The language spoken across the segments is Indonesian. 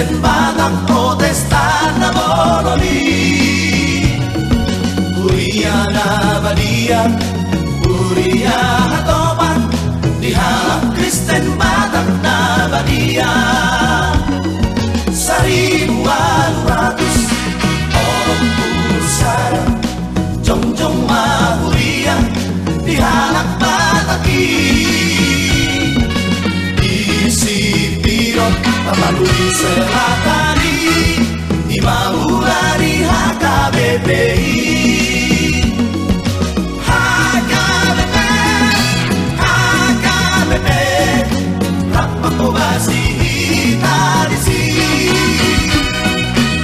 Kristen Batak Protestan na boloni Kuria na badia Kuria hatopan Dihalap Kristen Batak na badia 1,200 orang pusara Jongjong mahuria Dihalap Bataki Melalui selatani di Maulari HKBPI HKBP HKBP Rapat Kobasi Hitarisi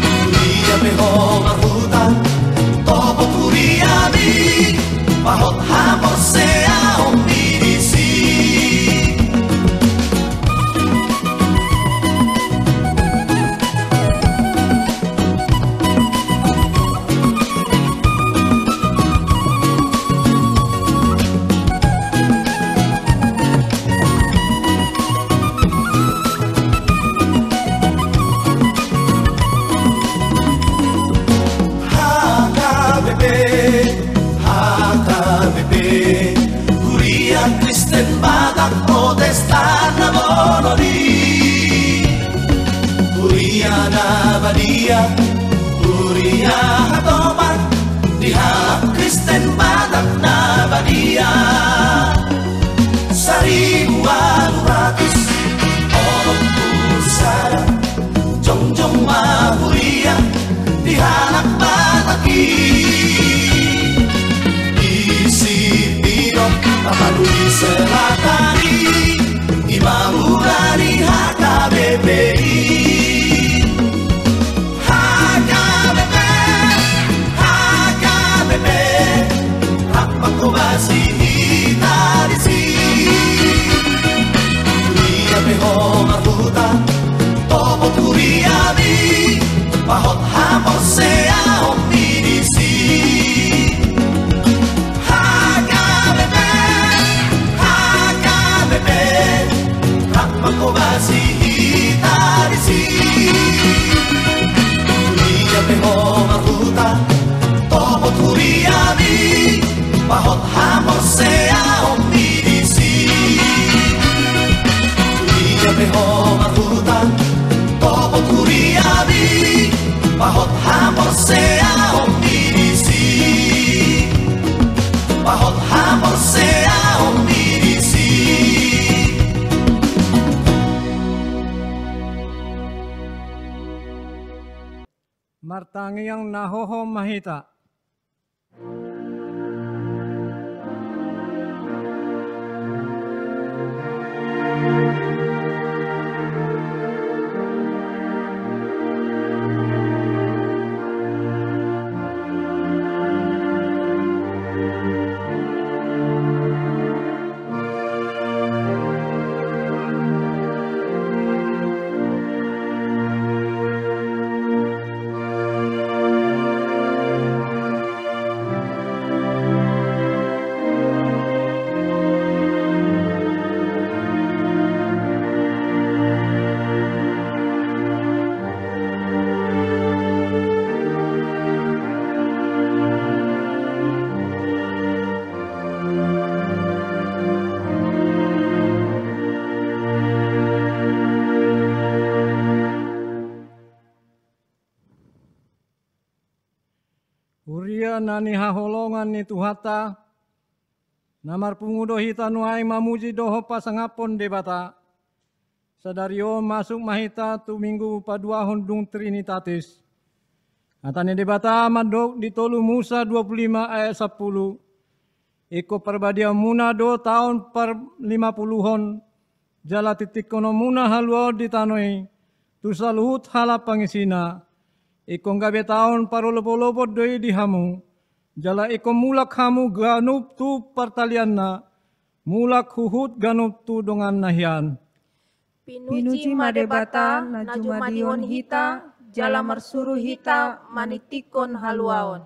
Kuria Beho Marhutan Topo Kuriami Pahot Hamosea Omidisi Kristen Batak Protestan na boloni Kuria na badia Kuria hatopan Dihalap Kristen Batak na badia 1,200 orang pusara Jongjong mahuria Dihalap Bataki Melalui selatani di Maulari HKBPI HKBP HKBP Rapat Kobasi Hitarisi Kuria Beho Marhutan Topo Kuriami Pahot Hamosea Omidisi Kobasi Hitarisi Kuria Beho Marhutan Topo Kuriami Pahot Hamosea Omidisi Kuria Beho Marhutan Topo Kuriami Pahot Hamosea Omidisi Pahot Hamosea Omidisi Martangiang nahoho mahita. Nani haholongan ni Tuhata namar pungudo hita nuai mamuji doho pasangapon debata sadario masuk mahita tu minggu paduahon dung Trinitatis atane debata madok ditolu Musa 25 ayat 10 iko perbadia muna do tahun per 50-hon jala titik kono muna haluo ditanoi tu saluhut hala pangisina iko ngabe tahun parolopo-lopo doi dihamu jala iko mulak hamu ganup tu pertalian na mulak huhut ganup tu dongan nahian pinuji madebata na jumadion hita jala marsuru hita manitikon haluaon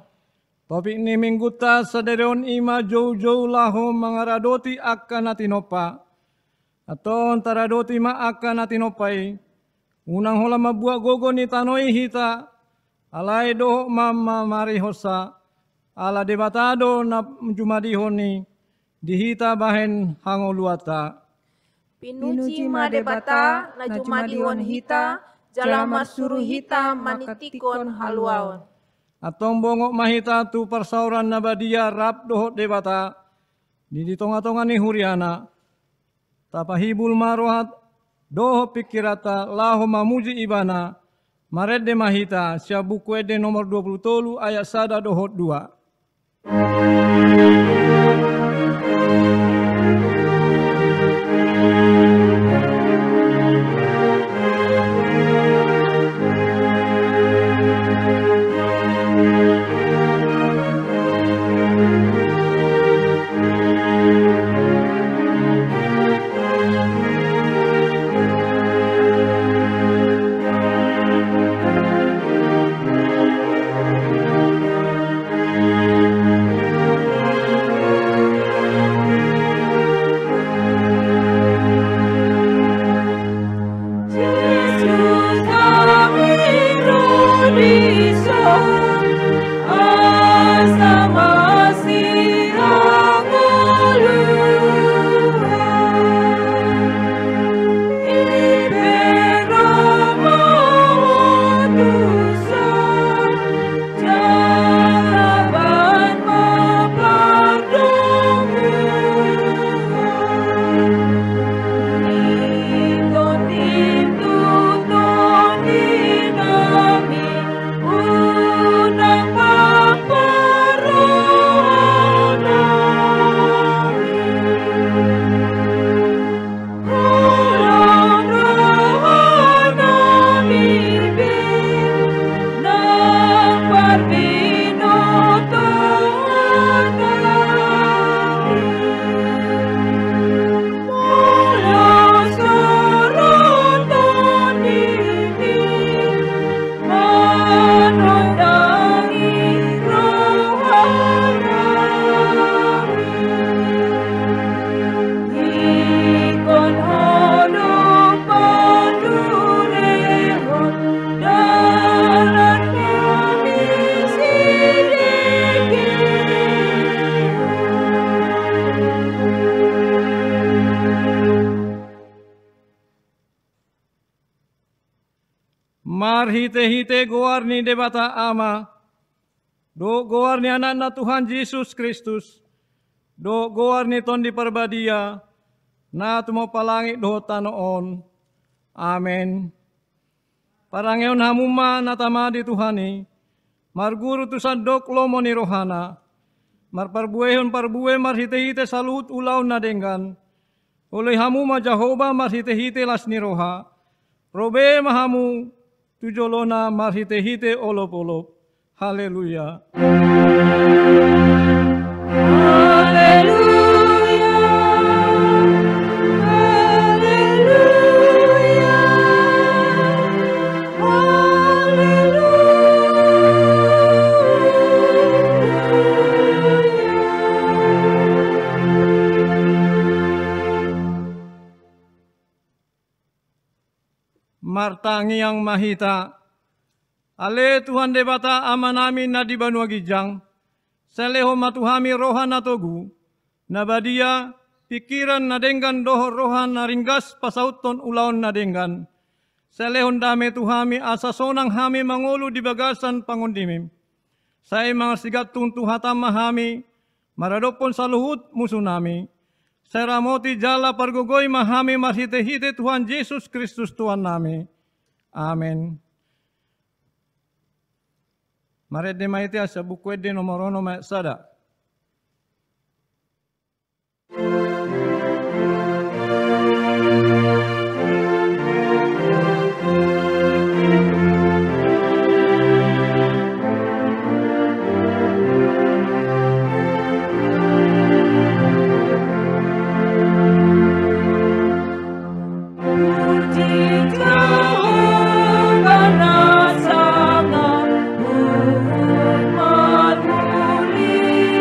topik ni mingguta saderion ima jauh-jauh laho mangaradoti akan natinopa atau taradoti ma akan natinopai Unang hola mabuak gogo ni tanoi hita, alai doho mama mari hosa, ala debatado na jumadihoni, dihita bahen hangoluata. Pinuji madebata na jumadihon hita, jala marsuru hita manitikon haluaon. Atong bongok mahita tu persauran nabadia rap doho debata, di tonga-tonga ni huriana, tapahibul marohat, doho pikirata laho mamuji ibana, marede mahita, buku ede nomor 23 ayat 1 doho 2. Mar hite-hite goar ni debata ama, do goar ni anak-anak Tuhan Yesus Kristus, do goar ni ton di perbadia, na tumo palangit do tanoon. Amen. Parangeon hamuma natama di Tuhani, marguru tusan dok lomo ni rohana, marparbuehon parbue mar hite-hite salut ulaw na denggan, oleh hamuma Jehovah mar hite-hite las ni roha, robe mahamu, tujolona marhite-hite olop-olop. Haleluya. Haleluya. Haleluya. Martangi yang mahita, ale Tuhan debata ama namin na di Banua Gijang, seleho matuhami rohan na togu, nabadia pikiran na denggan doho rohan na ringgas pasauton ulaon na denggan, selehon dame tuhami asa sonang hami mangulu di bagasan pangundimim, saya mga sigat tuntuhatam mahami, maradopon sa luhut musuh nami, seramoti jala pargogoy mahami marhite-hite Tuhan Yesus Kristus Tuhan nami. Amen. Maret de maite sa buku de nomorono ma sada. Sangat umat muli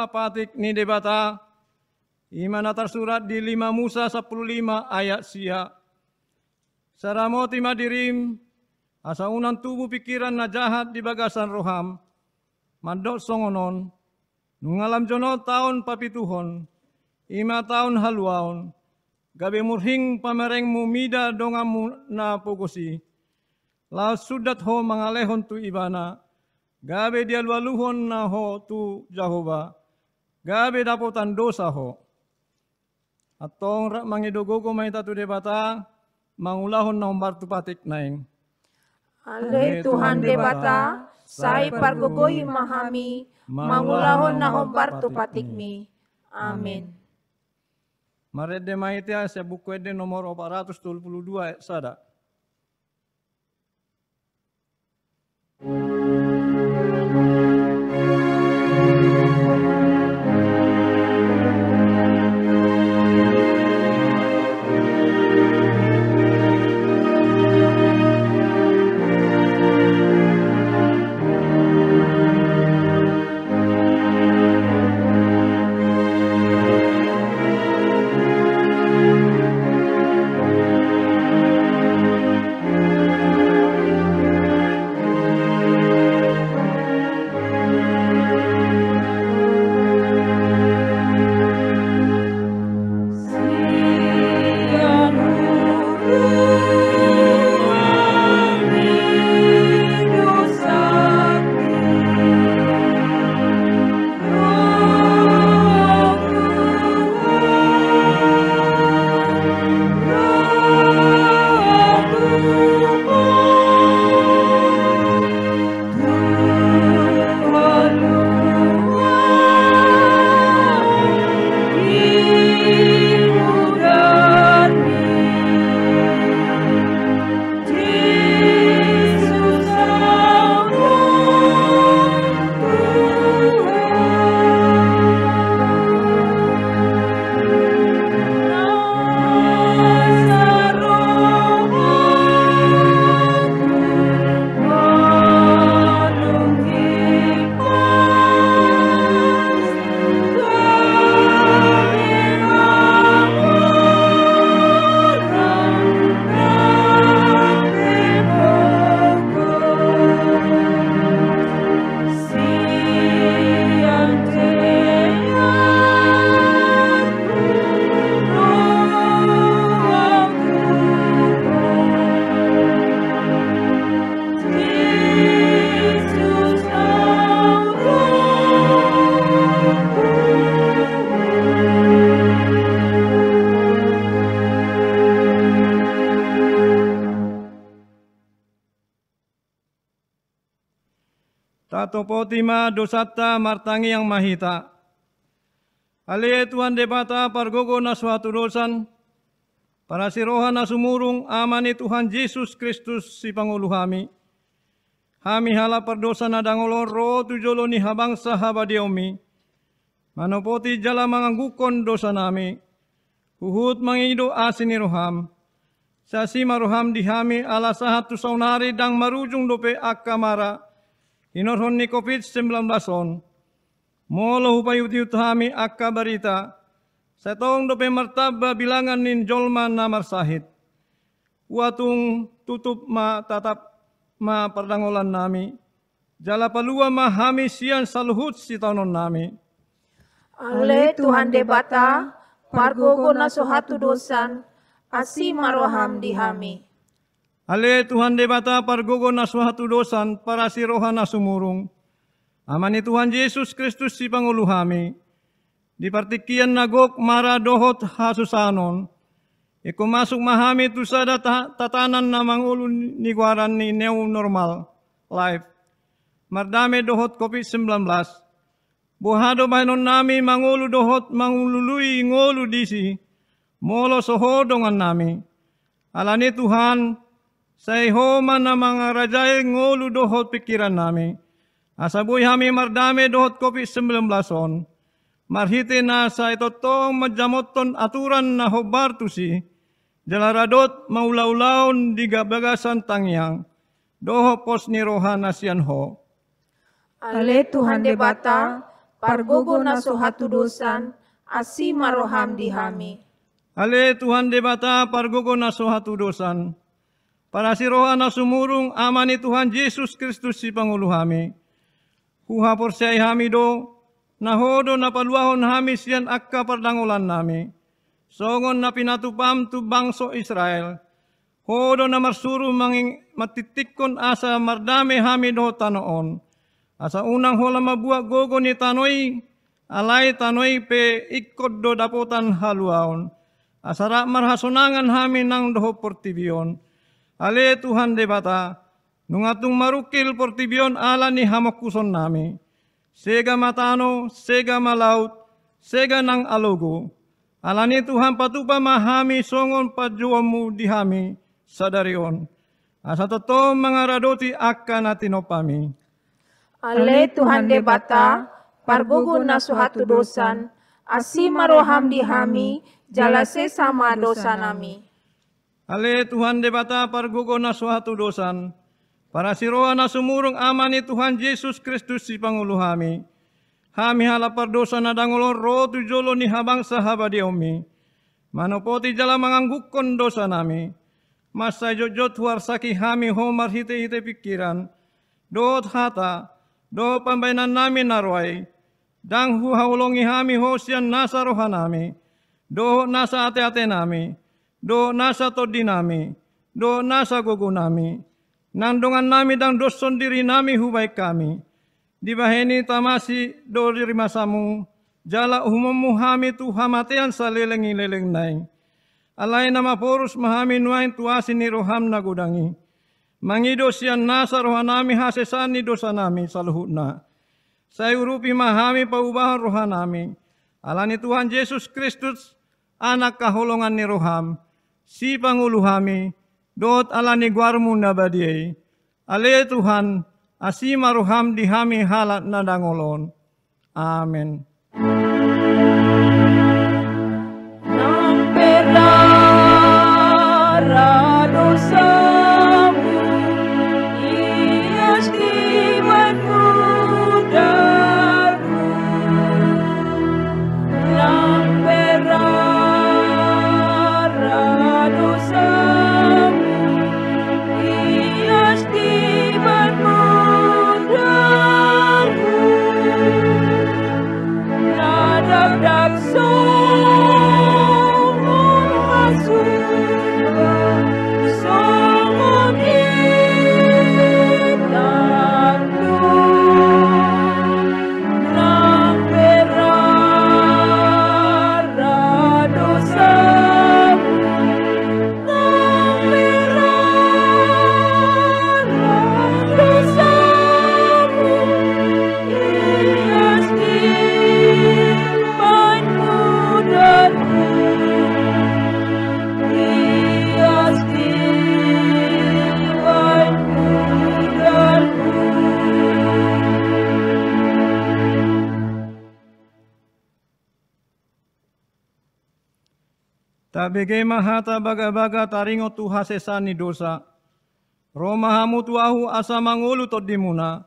ma patik ni debata, imana tersurat di 5 Musa 15 ayat sia. Saramoti madirim, asa unan tubuh pikiran na jahat di bagasan roham, mandok songonon, nungalam jono tahun papituhon, 5 tahun haluaon, gabe murhing pamereng mumida dongamu na pogosi, lau sudat ho mangalehon tu ibana, gabe dia lualuhon na ho tu Jehova, gabe dapotan dosa ho. Atong rak mangidogogo mahita tu debata, mangulahon na umbar tu patik naing. Ale Tuhan debata, sai pargogoy mahami, mangulahon na umbar tu patikmi. Amin. Marede maitia sa buku ede nomor 422 sada. Tato potima dosata martangi yang mahita. Ale Tuhan debata pargogo na suatu dosan, para sirohan na sumurung amani Tuhan Yesus Kristus si Pangulo hami. Hami hala perdosa na dangolon ro tujolo ni habangsa habadiomi. Manopoti jala manganggukon dosa nami. Huhut mangido asin ni roham. Sa si maroham dihami ala sahat tu saunari dang marujung dope akamara. Inorhon ni COVID-19 on, molo hupayut-yut hami akka barita, sa taong dope martaba bilangan nin jolman na marsahit. Watung tutup ma tatap ma perdangolan nami, jala palua ma hami siyan saluhut si taonon nami. Ale Tuhan debata, pargogo na suhatu dosan, asi maroham dihami. Ale Tuhan debata pargogo na suatu dosan para si rohan na sumurung. Amani Tuhan Yesus Kristus si Pangulo hami. Di partikian nagok mara dohot hasusanon. Iko masuk mahami tu sada tatanan na mangulo ni guaran ni new normal life. Mardame dohot COVID-19. Buhado bahinon nami mangulo dohot mangulului ngolu disi. Molo sohodongan nami. Alani Tuhan, say homa na mga rajay ngolu dohot pikiran nami. Asabuy hami mardame dohot COVID-19 on. Marhiti na sa itotong madjamoton aturan na hobartusi. Jalaradot maulaulaon di gabagasan tangyang. Doho pos ni rohan na siyan ho. Ale Tuhan debata, pargogo na suhatu dosan, asi maroham dihami. Ale Tuhan debata pargogo na suhatu dosan. Para si roha na sumurung amani Tuhan Yesus Kristus si Pangulo hami. Huha porsay hami do, nahodo na paluahon hami siyan akka pardangulan nami. Songon na pinatupam tu bangso Israel. Hodo na marsuru manging matitikon asa mardame hami do tanoon. Asa unang hola mabuak gogo ni tanoy, alay tanoy pe ikod do dapotan haluaon. Asara marhasonangan hami nang doho portibion. Ale Tuhan debata, nungatung marukil portibion ala ni hamakuson nami. Sega matano, sega malaut, sega nang alogo. Ala ni Tuhan patupa mahami songon pajuamu dihami sadarion. Asa totoo mga radoti akka na tinopami. Ale Tuhan debata, pargogo na suhatu dosan, asi maroham dihami, jalase sama dosa nami. Ale Tuhan debata pargogo na suhatu dosan, para siroa na sumurong ama ni Tuhan Yesus Kristus si Pangulo hami. Hami halapar dosa na dangolon rotu jolo ni habang sahabadi omi. Manopoti jala manganggukon dosa nami. Masa jojot warsaki hami homar hite-hite pikiran. Doot hata, do pambainan nami narway. Dang huhaulongi hami hosian nasa roha nami. Do nasa ate-ate nami. Do nasa todi nami, do nasa gogo nami. Nandongan nami dang doson diri nami hubay kami. Di baheni tamasi do diri masamu, jala umumu hami tu hamatian sa lelengi-leleng nai. Alay na maporus mahami nuain tuasi ni roham na gudangi. Mangido siyan nasa roha nami hasesan ni dosa nami sa luhut na. Sa urupi mahami paubahan roha nami. Ala ni Tuhan Yesus Kristus, anak kahulungan ni roham. Si Pangulo hami, doot ala ni guarmu na badiyay. Ale Tuhan, asi maruham di hami halat na dangolon. Amen. Nang perara dosamu, ias dimanmu daru. Nang perara dosamu, ias dimanmu daru. Nadak-dak songon masuka, songon itandu. Nang perara dosamu, nang perara dosamu, ias dimanmu daru. Ias dimanmu daru. Tabigay mahata baga-baga taringo tu hasesan ni dosa. Roma hamu tuahu asa mangulu tod di muna.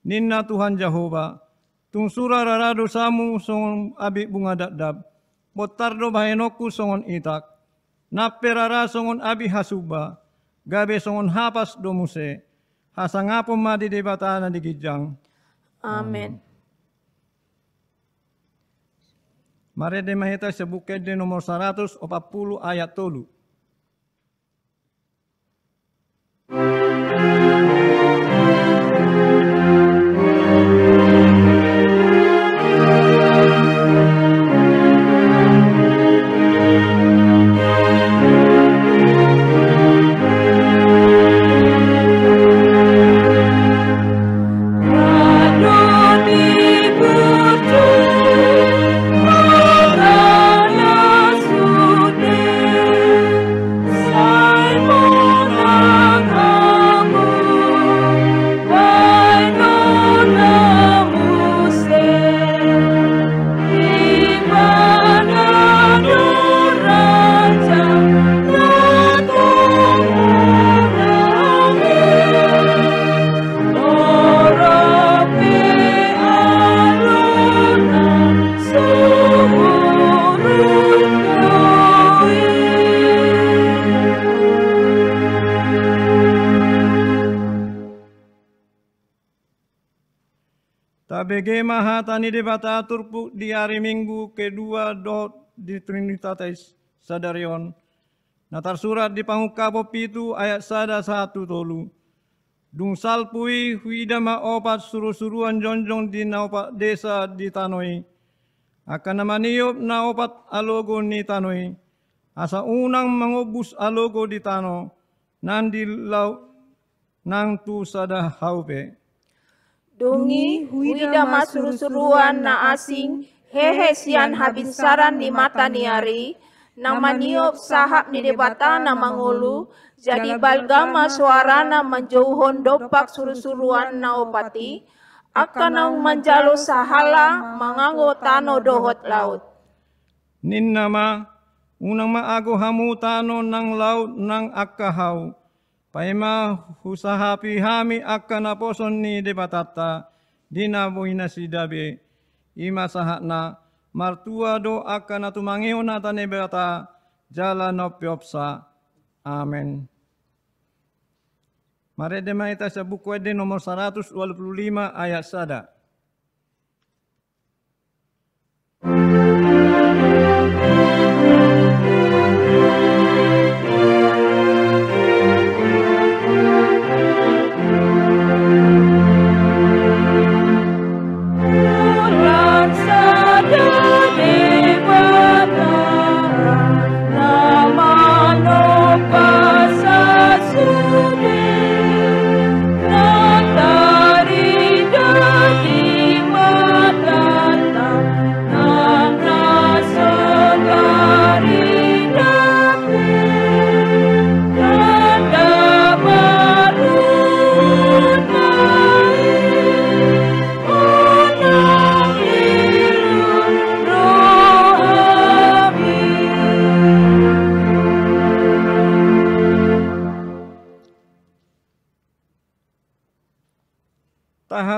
Ninna Tuhan Jehova. Tung sura rara dosamu songon abi bunga dadab. Botardo bahenoku songon itak. Naperara songon abi hasuba. Gabe songon hapas domuse. Hasangapom madi debata na digijang. Amen. Mari de mahita sa bukid di nomor 140 ayat 3. Rado di begema hatani debata turpu di hari Minggu kedua di Trinitatis sadarion. Natar surat di Pangukapo pitu ayat 1 tolu. Dung salpui huidama opat suruh-suruan jonjong di naopat desa di tanoi. Akan namaniop na opat alogo ni tanoi. Asa unang mangobus alogo di tano. Nan di lau nang tu sada haupe. Dungi huida masuru-suruan na asing, hehe sian habinsaran di mata niari, nama niop sahab ni debata na mangulu, jadi balgama suarana menjauhon dopak suru-suruan na opati, akan ang manjalo sahala manganggo tano dohot laut. Nin nama unang maago hamu tano nang laut nang akahau. Paima husahapi hami akan aposon ni debatata dinaboy na sidabe ima sahatna martua do akan atumangeo na tanebata jala no piopsa. Amen. Mari demaita sa buku ede nomor 125 ayat 1.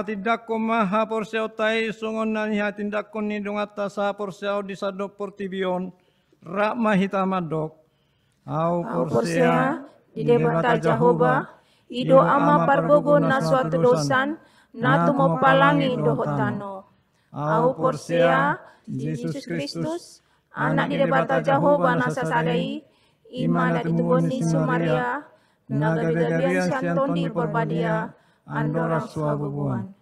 Tindak ko maha porseo tay songon na niya tindak ko ni dungata sa porseo di sadok portibion rak mahita madok au porsea di debata Jehovah ido ama pargogo na suatu dosan na tumopalangi dohotano au porsea Yesus Kristus anak di debata Jehovah na sasadai ima na ditubon ni Sumaria nagagagarian sianton di perbadia andora suabubuan.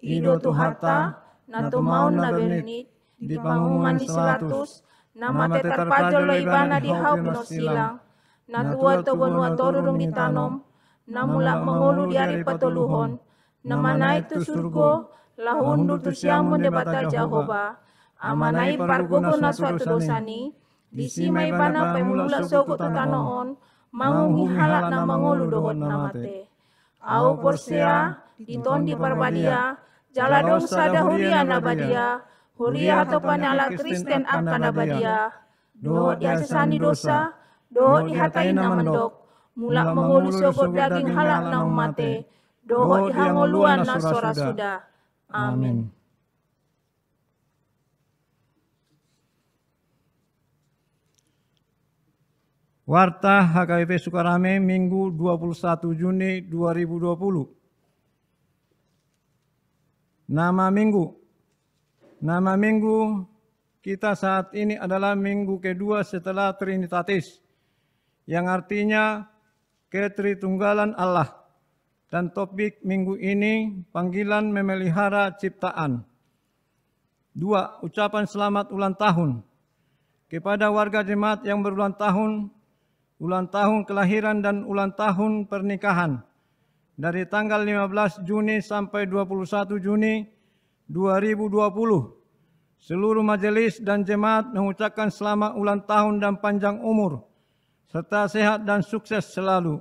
Ido tuhata, na tumaon na bernit, di panguman di 100, na mate terpajol lo ibana di hau pinosilang, na tua tobon watorurong itanom, na mulak mengulu di hari patuluhon, na manay tu surgo, lahundur tu siyamon debata Jehovah, amanay pargogo na suatu dosani, di simay bana pemula soko tu tanoon, mangungi halak na mengulu dohot na mate. Au porsea, di tondi parbadia, jaladong sada huria nabadia, huria atau panala Kristen akan nabadia, dohot di asesani dosa, dohot di hatain na mendok, mulak mengulu sokot daging halak na mate, dohot di hangoluan na sora sudah. Amin. Warta HKBP Sukarame Minggu 21 Juni 2020. Nama Minggu. Nama Minggu kita saat ini adalah Minggu kedua setelah Trinitatis, yang artinya Ketritunggalan Allah. Dan topik minggu ini panggilan memelihara ciptaan. 2. Ucapan selamat ulang tahun kepada warga jemaat yang berulang tahun, ulang tahun kelahiran dan ulang tahun pernikahan dari tanggal 15 Juni sampai 21 Juni 2020. Seluruh majelis dan jemaat mengucapkan selamat ulang tahun dan panjang umur, serta sehat dan sukses selalu.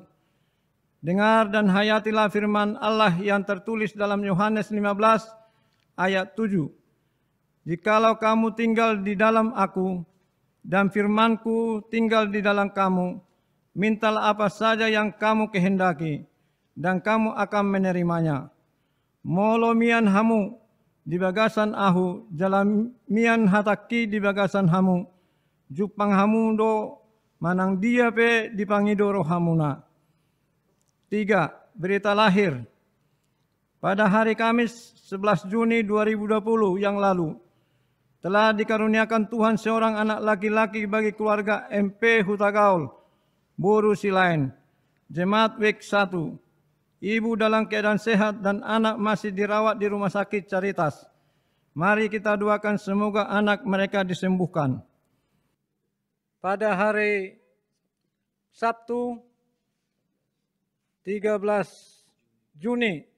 Dengar dan hayatilah firman Allah yang tertulis dalam Yohanes 15 ayat 7. Jikalau kamu tinggal di dalam aku dan firmanku tinggal di dalam kamu, mintalah apa saja yang kamu kehendaki, dan kamu akan menerimanya. Molo mian hamu di bagasan ahu, jalan mian hataki di bagasan hamu, jupang hamu do manang dia pe dipangidoro hamuna. 3. Berita lahir. pada hari Kamis 11 Juni 2020 yang lalu telah dikaruniakan Tuhan seorang anak laki-laki bagi keluarga MP Hutagaul, Boru Silain, Jemaat Week 1. Ibu dalam keadaan sehat dan anak masih dirawat di Rumah Sakit Caritas. Mari kita doakan semoga anak mereka disembuhkan. Pada hari Sabtu 13 Juni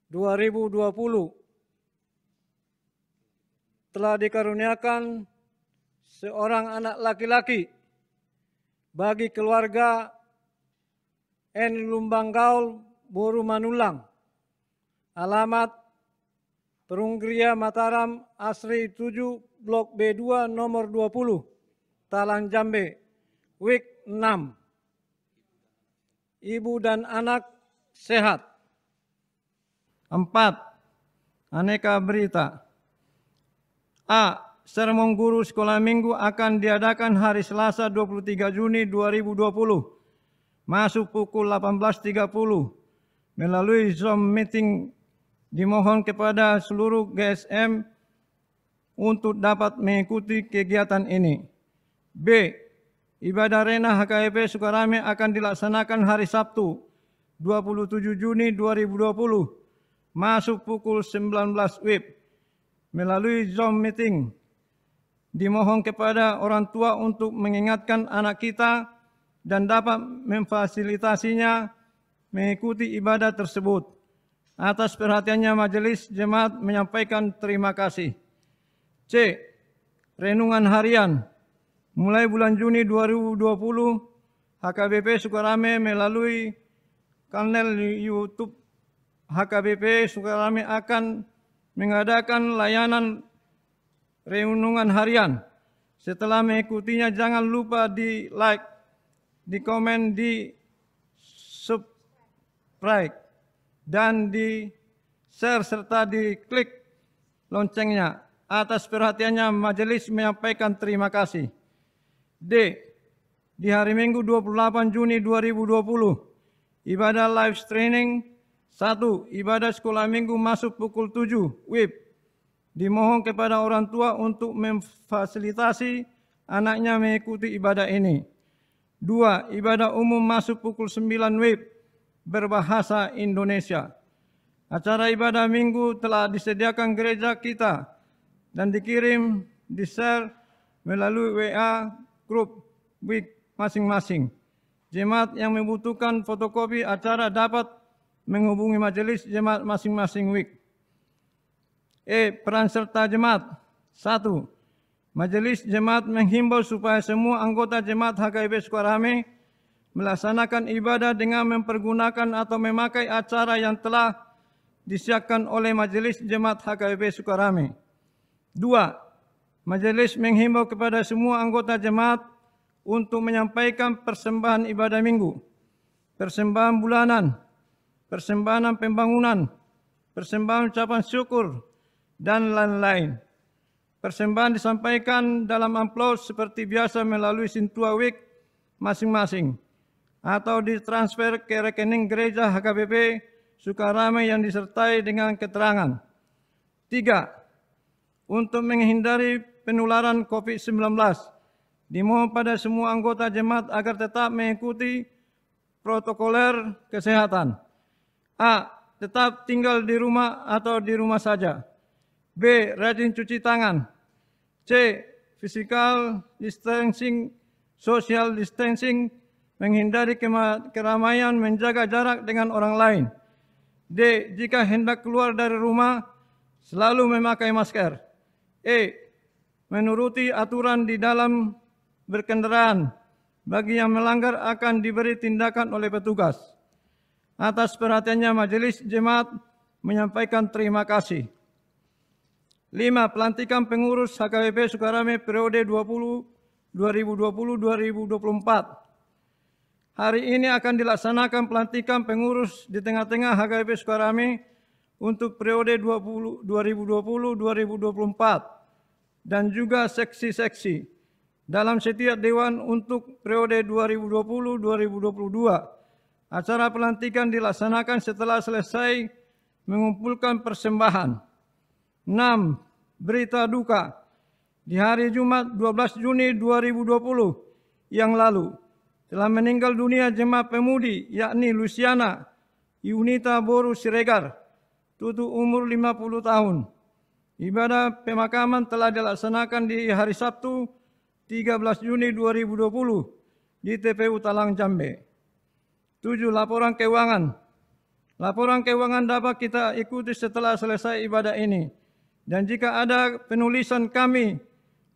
2020 telah dikaruniakan seorang anak laki-laki bagi keluarga N. Lumbanggaul Boru Manulang. Alamat Perunggria Mataram, Asri 7, Blok B2, nomor 20, Talang Jambe, Week 6. Ibu dan anak sehat. 4. Aneka berita. A. Sermon Guru Sekolah Minggu akan diadakan hari Selasa 23 Juni 2020. Masuk pukul 18.30 melalui Zoom meeting. Dimohon kepada seluruh GSM untuk dapat mengikuti kegiatan ini. B. Ibadah Rena HKBP Sukarame akan dilaksanakan hari Sabtu 27 Juni 2020. Masuk pukul 19 WIB melalui Zoom meeting. Dimohon kepada orang tua untuk mengingatkan anak kita dan dapat memfasilitasinya mengikuti ibadah tersebut. Atas perhatiannya Majelis Jemaat menyampaikan terima kasih. C. Renungan harian. Mulai bulan Juni 2020, HKBP Sukarame melalui kanal YouTube HKBP Sukarame akan mengadakan layanan renungan harian. Setelah mengikutinya jangan lupa di like, di komen, di subscribe, dan di share serta di klik loncengnya. Atas perhatiannya majelis menyampaikan terima kasih. D. Di hari Minggu 28 Juni 2020, ibadah live streaming. 1. Ibadah sekolah minggu masuk pukul 7 WIB. Dimohon kepada orang tua untuk memfasilitasi anaknya mengikuti ibadah ini. 2. Ibadah umum masuk pukul 9 WIB berbahasa Indonesia. Acara ibadah minggu telah disediakan gereja kita dan dikirim, di-share melalui WA grup WIB masing-masing. Jemaat yang membutuhkan fotokopi acara dapat menghubungi majelis jemaat masing-masing WIB. E. Peran serta jemaat. 1. Majelis jemaat menghimbau supaya semua anggota jemaat HKBP Sukarame melaksanakan ibadah dengan mempergunakan atau memakai acara yang telah disiapkan oleh majelis jemaat HKBP Sukarame. 2. Majelis menghimbau kepada semua anggota jemaat untuk menyampaikan persembahan ibadah minggu, persembahan bulanan, persembahan pembangunan, persembahan ucapan syukur, dan lain-lain. Persembahan disampaikan dalam amplop seperti biasa melalui Sintua Week masing-masing atau ditransfer ke rekening gereja HKBP Sukarame yang disertai dengan keterangan. 3. Untuk menghindari penularan COVID-19, dimohon pada semua anggota jemaat agar tetap mengikuti protokoler kesehatan. A. Tetap tinggal di rumah atau di rumah saja. B. Rajin cuci tangan. C. Physical distancing, social distancing, menghindari keramaian, menjaga jarak dengan orang lain. D. Jika hendak keluar dari rumah, selalu memakai masker. E. Menuruti aturan di dalam berkendaraan. Bagi yang melanggar akan diberi tindakan oleh petugas. Atas perhatiannya majelis jemaat menyampaikan terima kasih. 5. Pelantikan pengurus HKBP Sukarame periode 2020-2024. Hari ini akan dilaksanakan pelantikan pengurus di tengah-tengah HKBP Sukarame untuk periode 2020-2024 dan juga seksi-seksi dalam setiap dewan untuk periode 2020-2022. Acara pelantikan dilaksanakan setelah selesai mengumpulkan persembahan. 6. Berita duka. Di hari Jumat 12 Juni 2020 yang lalu telah meninggal dunia jemaat pemudi yakni Luciana Yunita Boru Siregar, tutu umur 50 tahun. Ibadah pemakaman telah dilaksanakan di hari Sabtu 13 Juni 2020 di TPU Talang Jambe. 7. Laporan keuangan. Laporan keuangan dapat kita ikuti setelah selesai ibadah ini. Dan jika ada penulisan kami,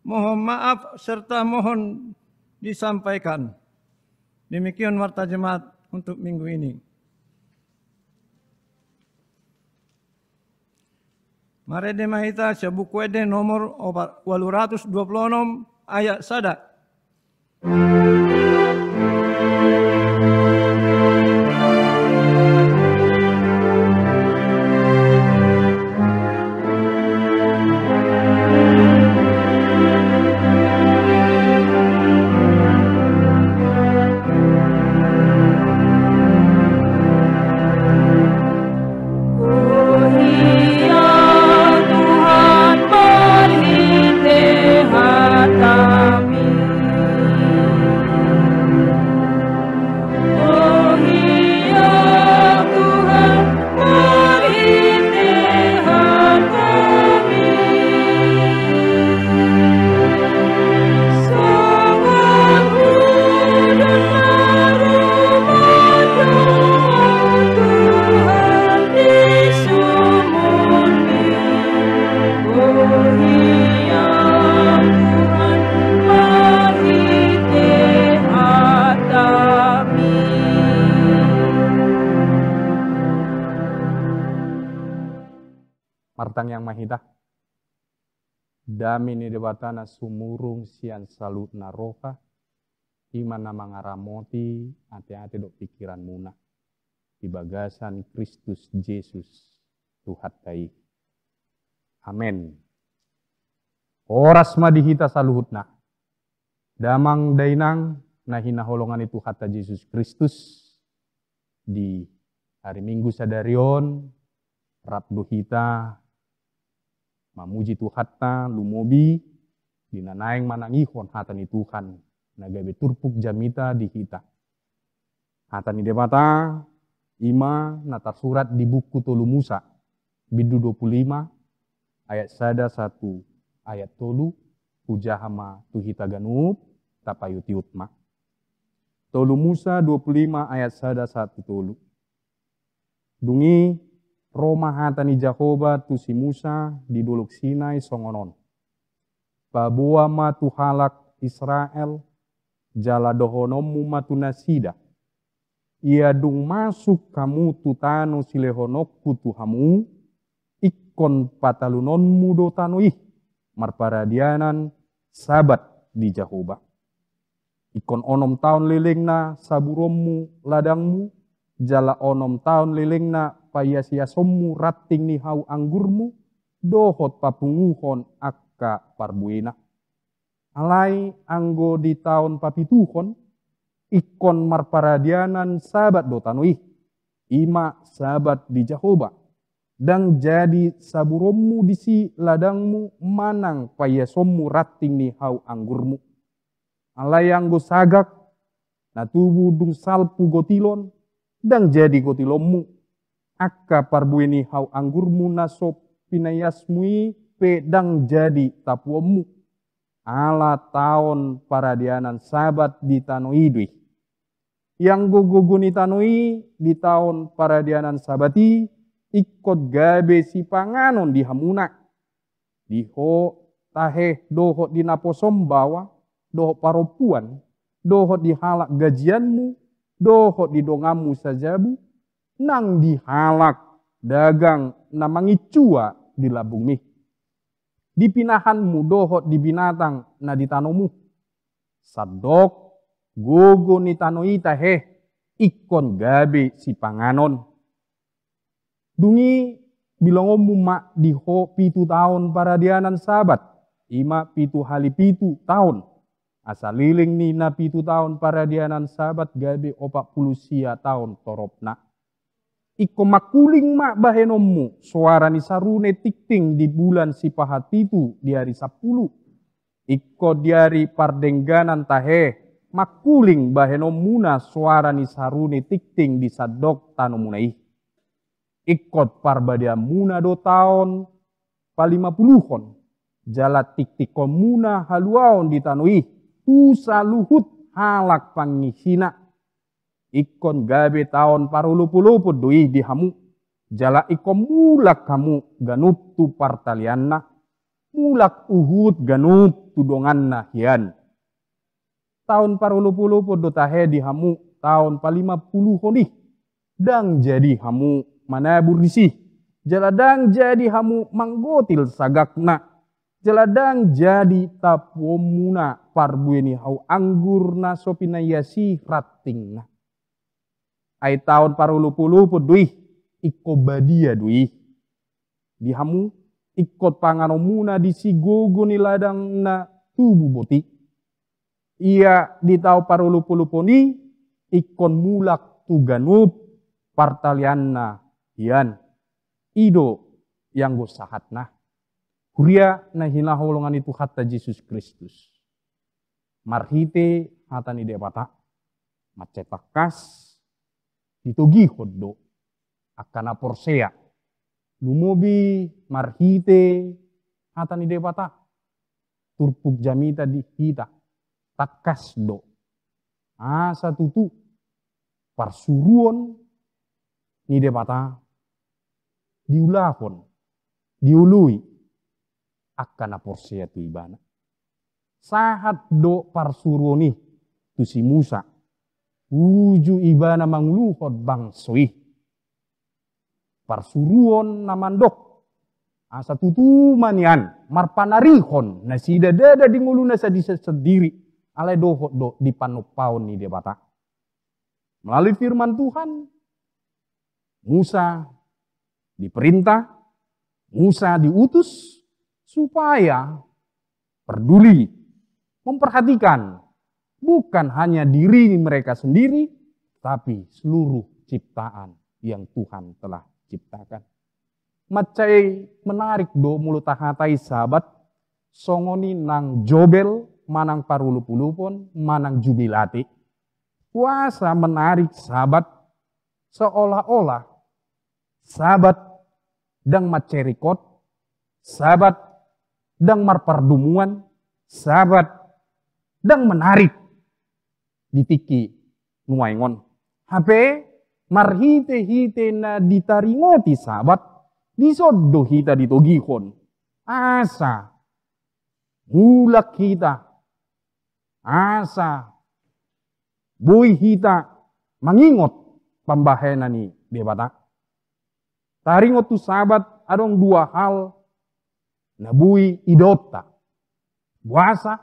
mohon maaf serta mohon disampaikan. Demikian warta jemaat untuk minggu ini. Mari demahita sebuku ede nomor 826 ayat sada. Martang yang mahita. Dami ni debatana sumurung sian salut naroka. Iman nama ngaramoti hati-hati dok pikiran muna. Di bagasan Kristus Yesus Tuhan tai. Amin. Oras madihita saluhutna. Damang dainang nahina holongan itu kata Yesus Kristus. Di hari Minggu sadarion. Rabdu hita. Mamuji Tuhatta lumobi dinanaeng manangihon hatani Tuhan nagabe turpuk jamita di hita. Hatani debata ima natar surat di buku Tolu Musa bidu 25 ayat sada 1 ayat tolu pujahama tuhita ganup tapayuti utma. Tolu Musa 25 ayat sada 1 tolu. Dungi Roma hatani Jahoba tu si Musa di Dolok Sinai songonon. Babua matu halak Israel jala dohonomu matu nasida. Ia dung masuk kamu tutano silehonokku tuhamu ikon patalunonmu do tanoi marparadianan sabat di Jahoba. Ikon onom tahun lilingna saburommu ladangmu jala onom tahun lilingna payasiasommu rating ni hau anggurmu dohot papunguhon akka parbuena. Alai anggo di tahun papituhon ikon marparadianan sabat do tanoi ima sabat di Jahoba dan jadi saburommu disi ladangmu manang payasommu rating ni hau anggurmu. Alai anggo sagak natubu dung salpu gotilon dan jadi gotilommu akka parbueni hau anggurmu nasop pinayasmui pedang jadi tapuommu. Ala tahun paradianan sabat di tanoidui. Yang guguguni tanoi di tahun paradianan sabati ikut gabe si panganon di hamuna. Diho tahe dohot di naposom bawa, dohot paropuan, dohot di halak gajianmu, dohot di dongamu sajabu, nang dihalak dagang namangi cua di labungmi. Dipinahanmu dohot di binatang na ditanomu. Sadok gogo ni tanoi tahe ikon gabe si panganon. Dungi bilongomu mak diho 7 tahun paradianan sabat. Ima 7 hali 7 tahun. Asal liling ni na 7 tahun paradianan sabat gabe 40 sia tahun toropna. Iko makuling mak bahenomu, suara ni sarune tikting di bulan si pahatitu di hari 10. Iko di hari pardengganan tahe, makuling bahenomuna suara ni sarune tikting di sadok tanomunai. Ikot parbadiamuna 2 tahun, pa50-on. Jala tiktikon muna haluaon di tanoi, tu saluhut halak pangisina. Ikon gabe tahun parulupu-lupu doi di hamu. Jala ikon mulak kamu ganup tu partalianna. Mulak uhud ganup tu donganna hian. Tahun parulupu-lupu do tahe di hamu. Tahun pa50 honi. Dang jadi hamu manabur disih. Jala dang jadi hamu manggotil sagakna. Jala dang jadi tapomuna parbueni hau anggur na sopina yasi ratingna. Ai tahun parulupu-lupu duih iko badia duih. Di hamu ikot panganomuna di sigogo ni ladang na tubuh boti. Ia di tahun parulupu-lupu ni ikon mulak tu ganup partalianna hian. Ido yang gosahatna. Huria na hinaholongan itu hatta Yesus Kristus. Marhite hatani depata. Macetakas. Ditogi hoddo. Akana porsea. Lumobi marhite hatani depata. Turpuk jamita di hita. Takas do. Asa tutu. Parsuruon. Ni depata. Diulahon. Diului. Akana porsea tu ibana. Sahat do parsuruoni tu si Musa. Uju ibana mangluhod bangsoi. Parsuruon namandok. Asa tutu manian. Marpanarihon. Na sida dada di nguluna sa sendiri. Alai dohot do di panupaon ni debata. Melalui firman Tuhan. Musa diperintah. Musa diutus. Supaya peduli, memperhatikan bukan hanya diri mereka sendiri, tapi seluruh ciptaan yang Tuhan telah ciptakan. Macai menarik do mulut tahatai sahabat, songoni nang jobel, manang parulupu-lupon, manang jubilati. Kuasa menarik sahabat, seolah-olah sahabat dang macerikot, sahabat dang marpardumuan, sahabat dang menarik ditiki nuaingon. Hape marhite-hite na ditaringoti sahabat, disodo hita ditogihon. Asa mulak hita, asa boy hita mangingot pambahenan ni debata. Taringot tu sahabat adong 2 hal. Nabui idota. Buasa.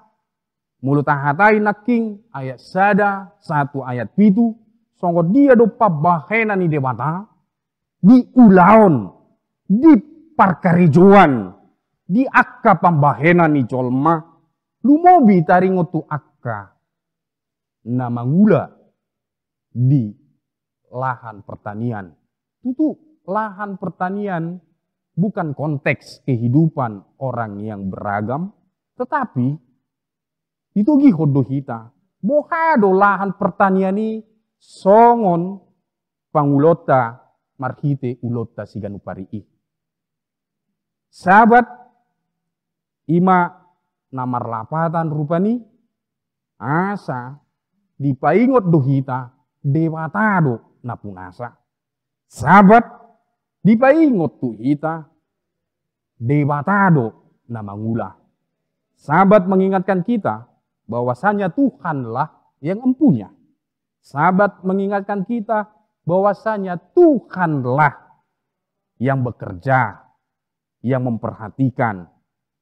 Mulut tahatai naking ayat sada 1 ayat 7. Songko dia do pabahenan ni debata. Di ulaon. Di parkarijuan. Di akka pambahenan ni jolma. Lumobi taringot tu akka. Na mangula. Di lahan pertanian. Tutu lahan pertanian. Bukan konteks kehidupan orang yang beragam, tetapi itu gihodo hita. Bohado lahan pertanian ini songon pangulota marhite ulota siganupari. Sahabat ima namar lapatan rupani asa dipaingot do hita dewatado napunasa. Sahabat dipaingot tu hita debatado na mangula. Sahabat mengingatkan kita bahwasanya Tuhanlah yang empunya. Sahabat mengingatkan kita bahwasanya Tuhanlah yang bekerja, yang memperhatikan,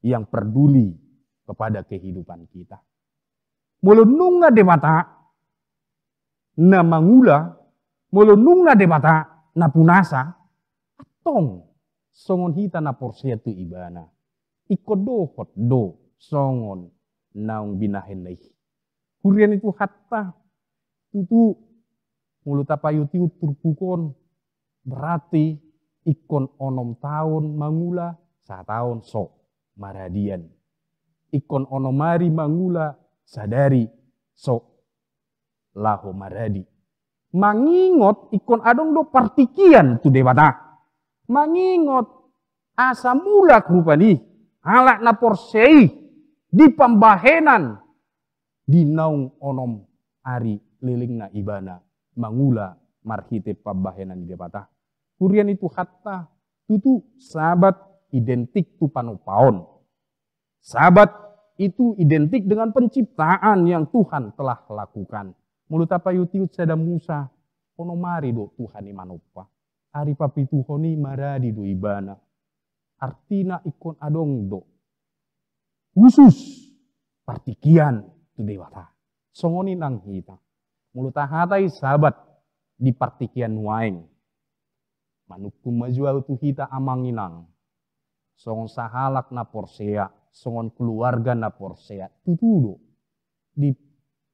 yang peduli kepada kehidupan kita. Mulununga debata na mangula, mulununga debata na punasa, atong songon hita na porsya tu ibana. Ikodohot do songon naung binahen lay. Kurian itu hatta tutu mulut apa yuti turpukon Berarti ikon onom tahun mangula 1 tahun sok maradian. Ikon onomari mangula sadari sok laho maradi. Mangingot ikon adong do partikian tu debata. Mangingot asa mula rupani halak na porsei di pambahenan di naung onom ari liling na ibana mangula marhite pambahenan di debata. Kurian itu hatta tutu sahabat identik tu panopaon. Sahabat itu identik dengan penciptaan yang Tuhan telah lakukan. Mulut apa yutiut sada Musa, onomari do Tuhan imanopa. Ari papi Tuhoni maradi do ibana. Artina ikon adong do. Khusus partikian tu dewata. Songoni nang hita. Mulut hatai sahabat di partikian waeng. Manukum majual tu hita amanginang. Songon sahalak na porsea. Songon keluarga na porsea. Tutudo. Di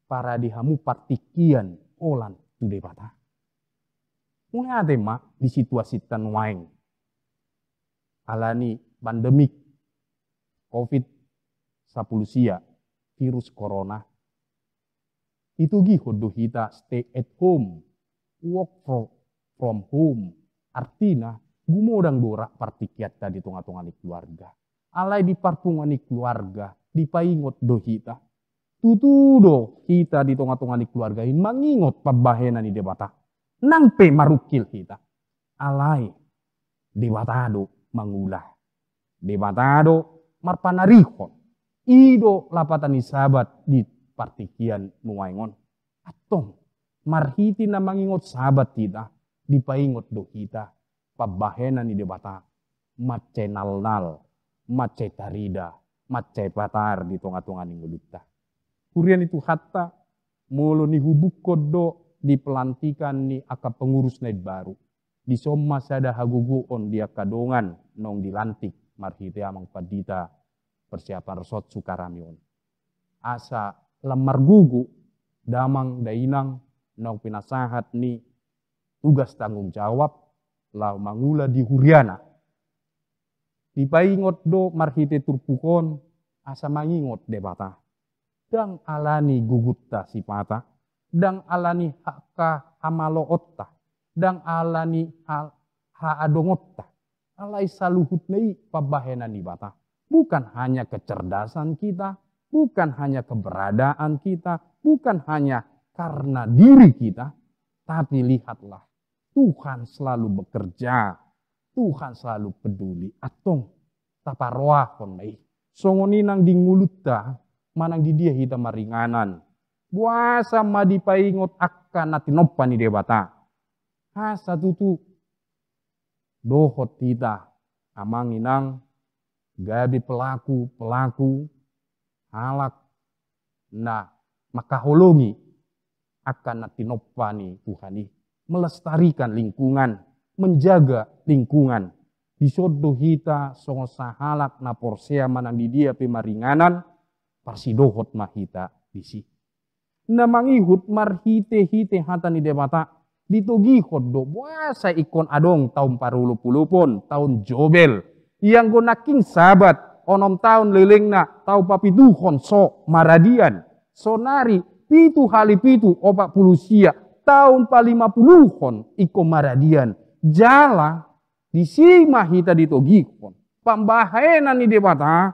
para dihamu partikian olan tu debata. Mulai ada mak di situasi tanwaeng. Alani pandemik COVID-19 virus corona. Itu gihodo hita stay at home. Work from home. Artinya, gumodang dorak partikiat tadi tunga-tunga ni keluarga. Alai di parpungan ni keluarga, di paingot do hita. Tutudo kita di tunga-tunga ni keluarga, mangingot pabahenan ni debata. Nangpe marukil hita. Alai, debatado mangulah. Debatado marpanarihon. Ido lapatan ni sahabat di partikian nuwaingon. Atong, marhiti na mangingot sahabat kita. Di paingot do kita, pabahenan ni debata, mace nal-nal, mace tarida, mace patar di tunga-tunga ni ngulutta. Kurian itu hatta, mulu ni hubuk kodo di pelantikan ni aka pengurus naik baru. Di somma sada haguguon dia kadongan nong dilantik, marhite amang padita, persiapan resot sukaramion. Asa lemar gugu, damang dainang, nong pinasahat ni, tugas tanggung jawab lau mangula di huriana. Di paingot do marhite turpukon asa mangingot debata. Dang alani gugutta sipata. Dang alani haka hamalo otta. Dang alani haadongotta. Alai saluhut nei pabahenan di bata. Bukan hanya kecerdasan kita. Bukan hanya keberadaan kita. Bukan hanya karena diri kita. Tapi lihatlah. Tuhan selalu bekerja. Tuhan selalu peduli. Atong taparoahon mai. Songoninang di ngulutta. Manang di dia hita maringanan. Buasa madipaingot akan natinopan ni debata. Hasa tutu. Dohot hita. Amanginang. Gabi pelaku. Halak. Na makaholongi. Akan natinopan ni Tuhan ni. Melestarikan lingkungan, menjaga lingkungan. Disodo hita songo sahalak na porsea manang di dia pemaringanan, parsidohot mahita bisi. Namangihut marhite-hite hata ni debata, ditogihot do buasa ikon adong tahun parulu-pulupon, tahun jobel. Yang gonaking sabat, onom tahun leleng na, tau papituhon so maradian, sonari pitu hali pitu opak pulusia, tahun pa-50hon iko maradian. Jala disima hita ditogihon. Pambahenan ni debata.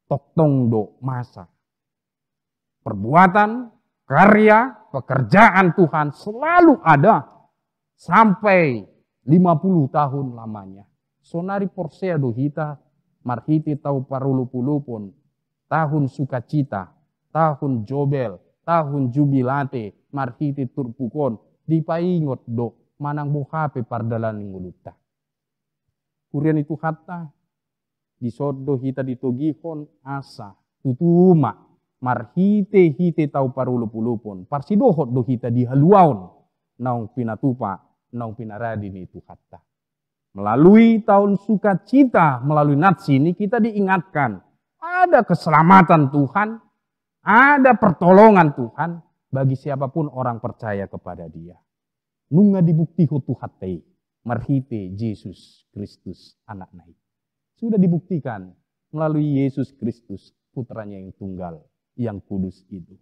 Toktong do masa. Perbuatan, karya, pekerjaan Tuhan selalu ada. Sampai 50 tahun lamanya. Sonari porsea do hita. Marhiti tau parulu-pulupon. Tahun sukacita. Tahun jobel. Tahun jubilate. Marhiti turpukon, di paingot do, manang buhape pardalan ngulutta. Kurian itu hatta, di sodo hita ditogihon asa, tutuma, marhite-hite tau parulu-pulupon, parsidohot do hita di haluaon, naung pinatupa, naung pinaradi ni itu hatta. Melalui tahun sukacita, melalui natsi ini kita diingatkan, ada keselamatan Tuhan, ada pertolongan Tuhan, bagi siapapun orang percaya kepada dia. Nunga dibukti hutu hatei. marhite Yesus Kristus anak naik. Sudah dibuktikan melalui Yesus Kristus putranya yang tunggal, yang kudus itu.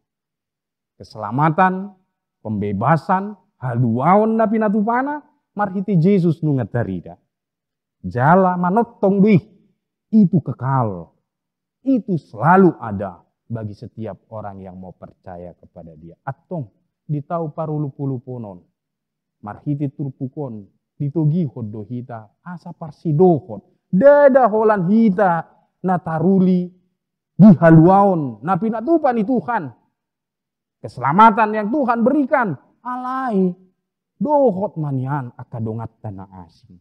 Keselamatan, pembebasan, haluaon na pinatupana, marhite Yesus nungat darida. Jala manotong duih, itu kekal. Itu selalu ada bagi setiap orang yang mau percaya kepada dia. Atong ditau parulu-pulu-ponon. Marhiti turpukon, ditogi hodo hita, asa parsidohon. Dada holan hita, nataruli, dihaluaon, na pinatupan ni Tuhan. Keselamatan yang Tuhan berikan, alai, dohot manian akadongat tanah asing.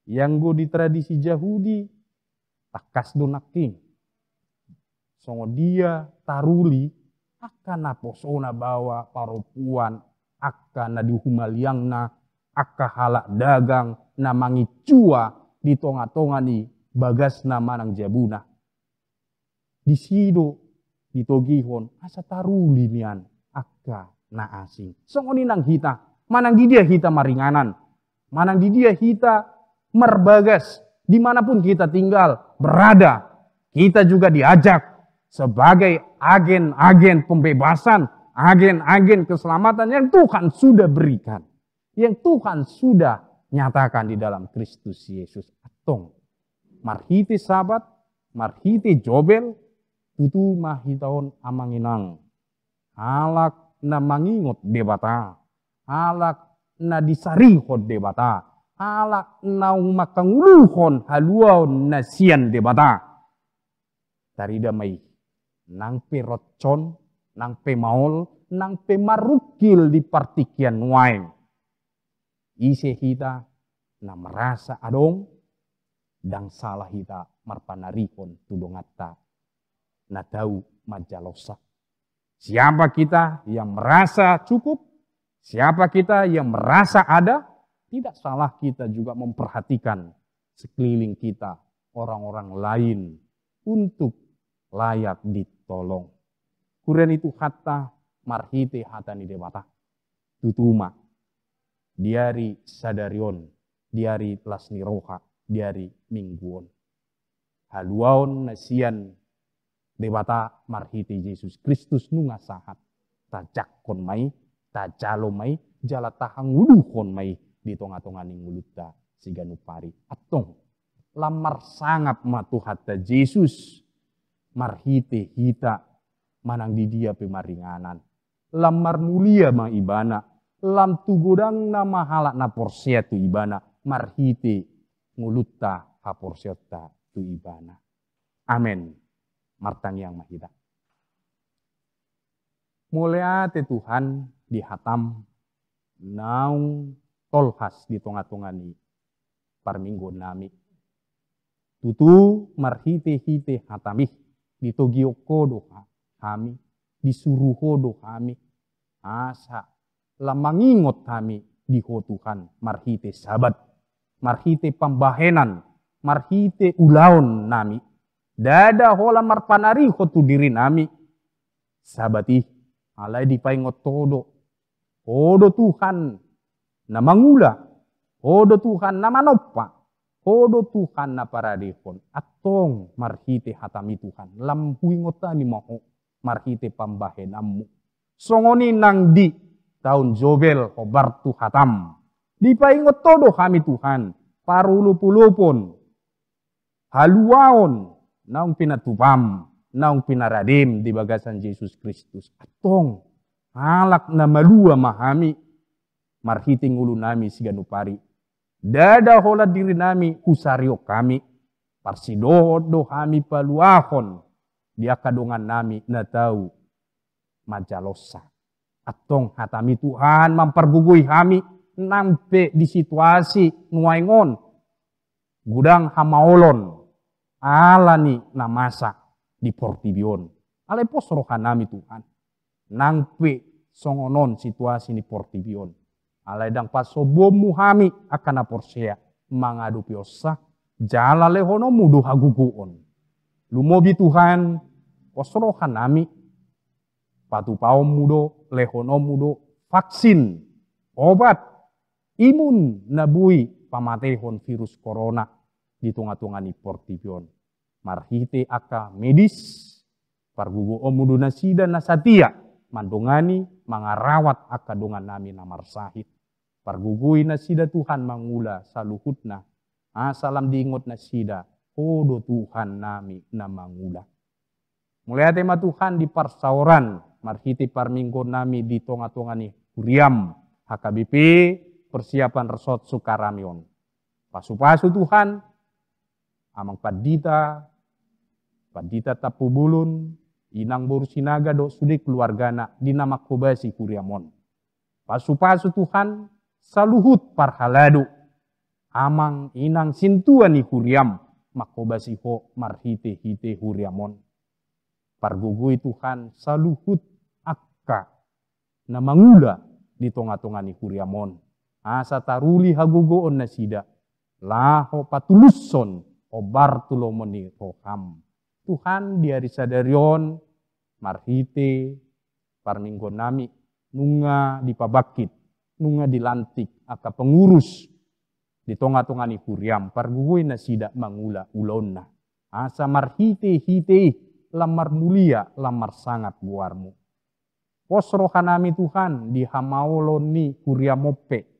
Yang go di tradisi Yahudi, takas donaking. Songo dia taruli akan naposona bawa paropuan akan na dihumaliang na akka halak dagang na mangicua di tonga-tonga ni bagas na manang jabuna. Di sido di togihon asa taruli nian akka na asing. Songo ninang hita manang di dia hita maringanan, manang di dia hita merbagas dimanapun kita tinggal berada. Kita juga diajak sebagai agen-agen pembebasan, agen-agen keselamatan yang Tuhan sudah berikan. Yang Tuhan sudah nyatakan di dalam Kristus Yesus. Atong marhite sabat, marhite jobel, tutu mahitaon amanginang. Halak na mangingot debata, halak na disarihod debata, halak na makanguluhon haluaon na sian debata. Tarida may nang perocon, nang pemaol, nang pemarukil di partikian nuain. Ise hita na merasa adong, dan salah hita marpanarihon tudongata na tahu majalosa. Siapa kita yang merasa cukup, siapa kita yang merasa ada, tidak salah kita juga memperhatikan sekeliling kita, orang-orang lain untuk layak ditolong. Kurian itu hatta marhite hata ni debata. Tutuma. Diari sadarion. Diari lasni roha. Diari mingguon. Haluaon nasian debata marhite Yesus Kristus nunga sahat. Tajakon mai. Tajalo mai. Jala tahang uluhon mai. Di tonga-tonga ning nguluta. Siganupari. Atong. Lamar sangap matu hatta Yesus. Marhite hita manang di dia pemaringanan. Lamar mulia ma ibana. Lam tugodang na mahala na porsia tu ibana. Marhite nguluta ha porsiota tu ibana. Amen. Martang yang mahida. Mulia te Tuhan dihatam naung tolhas di tonga-tonga ni parminggo nami. Tutu marhite hite hatamih. Ditogioko do kami, disuruho do kami, asa lamangingot kami diho Tuhan, marhite sabat, marhite pambahenan, marhite ulaon nami, dada hola marpanariho tu diri nami, sabati, alay di paingot todo, odo Tuhan na mangula, odo Tuhan na manopa, odo Tuhan na paradihon, atong marhite hatami Tuhan, lamhuingota ni maho, marhite pambahenammu. Songoni nang di, tahun Jobel, hobartu hatam. Di paingot todo kami Tuhan, parulupulupon, haluaon, naung pinatupam, naung pinaradim di bagasan Yesus Kristus. Atong, halak na malua mahami, marhite ngulu nami siganupari. Dada hola diri nami usario kami. Parsidohod do kami paluahon. Dia kadongan nami na tahu majalosa. Atong hatami Tuhan mempergugui kami. Nampe di situasi nuaingon. Gudang hamaolon. Alani na masa di Portibion. Alay posrohan nami Tuhan. Nampe songonon situasi di Portibion. Alay dang pasobom muhami akan aporsea mangadu piosa jala lehono mudu haguguon. Lumobi Tuhan posrohan nami patupao mudo lehono mudo vaksin obat imun nabui pamatehon virus corona di tunga-tunga ni portipion. Marhite aka medis pargugu omudu nasida nasatia mandongani mangarawat aka dongan nami namar sahid. Pargugui nasida Tuhan mangula saluhutna. Salam diingot nasida. Odo Tuhan nami na mangula. Mulai tema Tuhan di parsauran. Marhiti parminggo nami di tonga-tonga ni Huriam. HKBP persiapan resort Sukaramion. Pasu-pasu Tuhan. Amang padita tapu bulun. Inang boru sinaga do sudi keluargana di nama kobasi Huriamon. Pasu-pasu Tuhan. Saluhut parhaladu. Amang inang sintuan ni Huriam. Makobasi ho marhite hite Huriamon. Pargugui Tuhan saluhut akka na mangula di tonga-tonga ni Huriamon. Asa taruli hagugoon na sida. Laho patuluson o Bartolomeo ni Roham. Tuhan di hari sadarion marhite parminggo nami nunga dipabakit. Nunga dilantik aka pengurus di tonga-tonga ni Huriam. Pargugui na sida mangula ulon na. Asa marhite hite lamar mulia, lamar sangat guarmu. Posroha nami Tuhan di hamaolon ni Huriamope.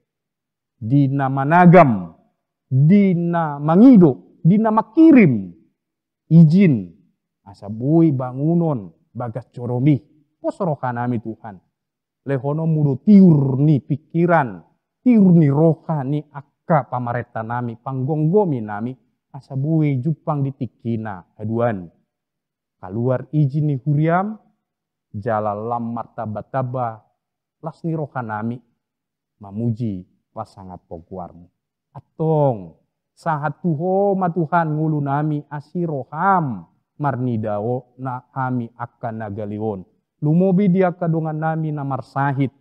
Di namanagam, di na mangido, di na makirim. Izin, asa bui bangunon, bagas coromi. Posroha nami Tuhan. Lehono mudo tiur ni pikiran, tiur ni roha ni akka pamareta nami, panggonggomi nami. Asa bui jupang ditikina aduan. Keluar izin ni Huriam, jala lam martaba-taba, las ni roha nami, mamuji pasangat poguarmu. Atong, sahat tuho matuhan ngulu nami asiroham, marnidao na kami akan nagaliwon. Lumobi dia kadongan nami namar sahid.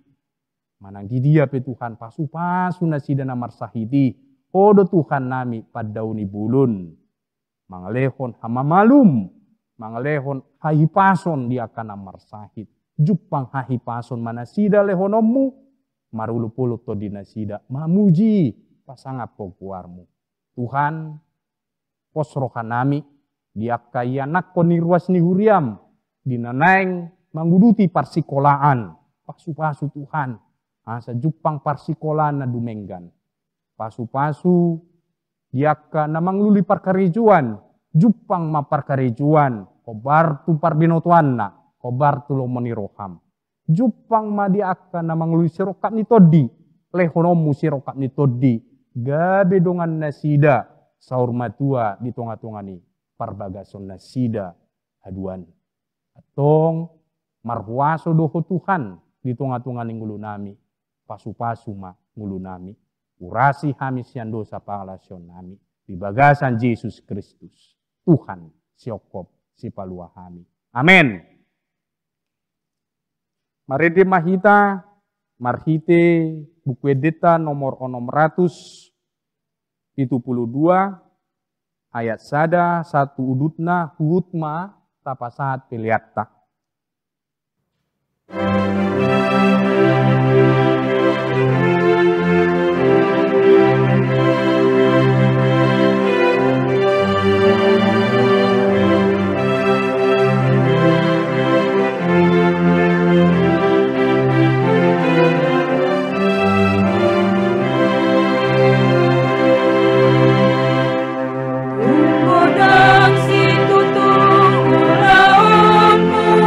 Mananggi dia pe Tuhan pasu-pasu nasida namar sahidi. Odo Tuhan nami padauni bulun. Mangalehon hamamalum. Mangalehon hahipason dia akan namar sahid. Jupang hahipason manasida lehonomu. Marulu-pulu to dinasida. Mamuji pasangat poguarmu. Tuhan posrokan nami. Dia kaya nakon ni ruas ni Huriam. Dinanaeng mangguduti parsikolaan. Pasu-pasu Tuhan. Asa jupang parsikolaan na dumenggan. Pasu-pasu. Diaka namang luli parkarejuan. Jupang maparkarejuan. Kobar tu parbinotuan na. Kobar tu lomoni roham. Jupang madiaka namang luli sirokap ni todi. Lehonomu sirokap ni todi. Gabe dongan nasida. Saur matua di tonga-tonga ni. Parbagason nasida. Aduan. Atong. Marhuaso doho Tuhan di tunga-tunga ni ngulu nami. Pasu-pasu ma ngulu nami. Urasi hami sian dosa pangalasion nami. Di bagasan Yesus Kristus. Tuhan siokop si palua hami. Amin. Marede mahita. Marhite buku edita nomor 672. Ayat sada satu udutna hutma tapasahat peliatta. Godang si tutung ulaunmu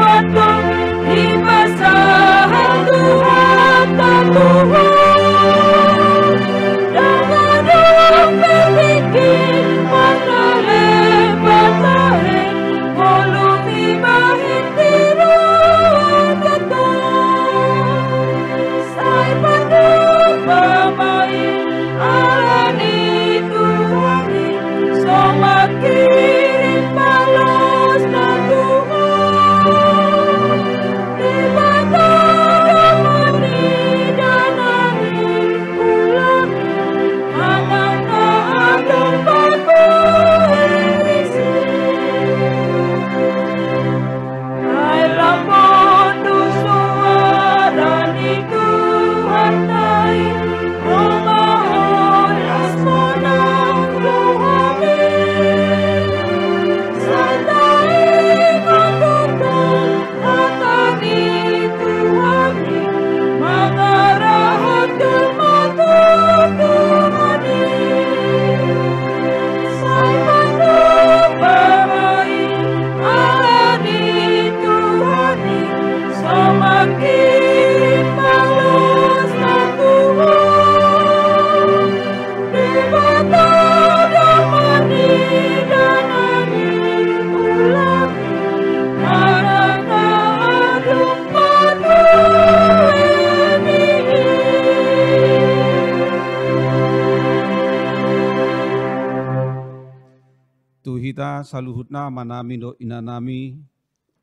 hita saluhutna manami do inanami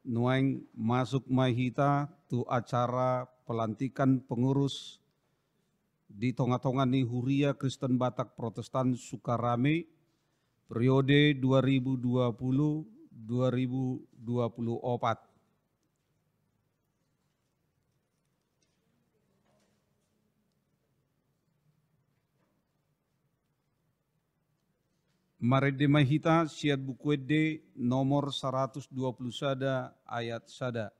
nuaing masuk mahita tu acara pelantikan pengurus di tonga-tonga ni Huria Kristen Batak Protestan Sukarame periode 2020-2024. Marede mahita siat bukuede nomor 120 sada ayat sada.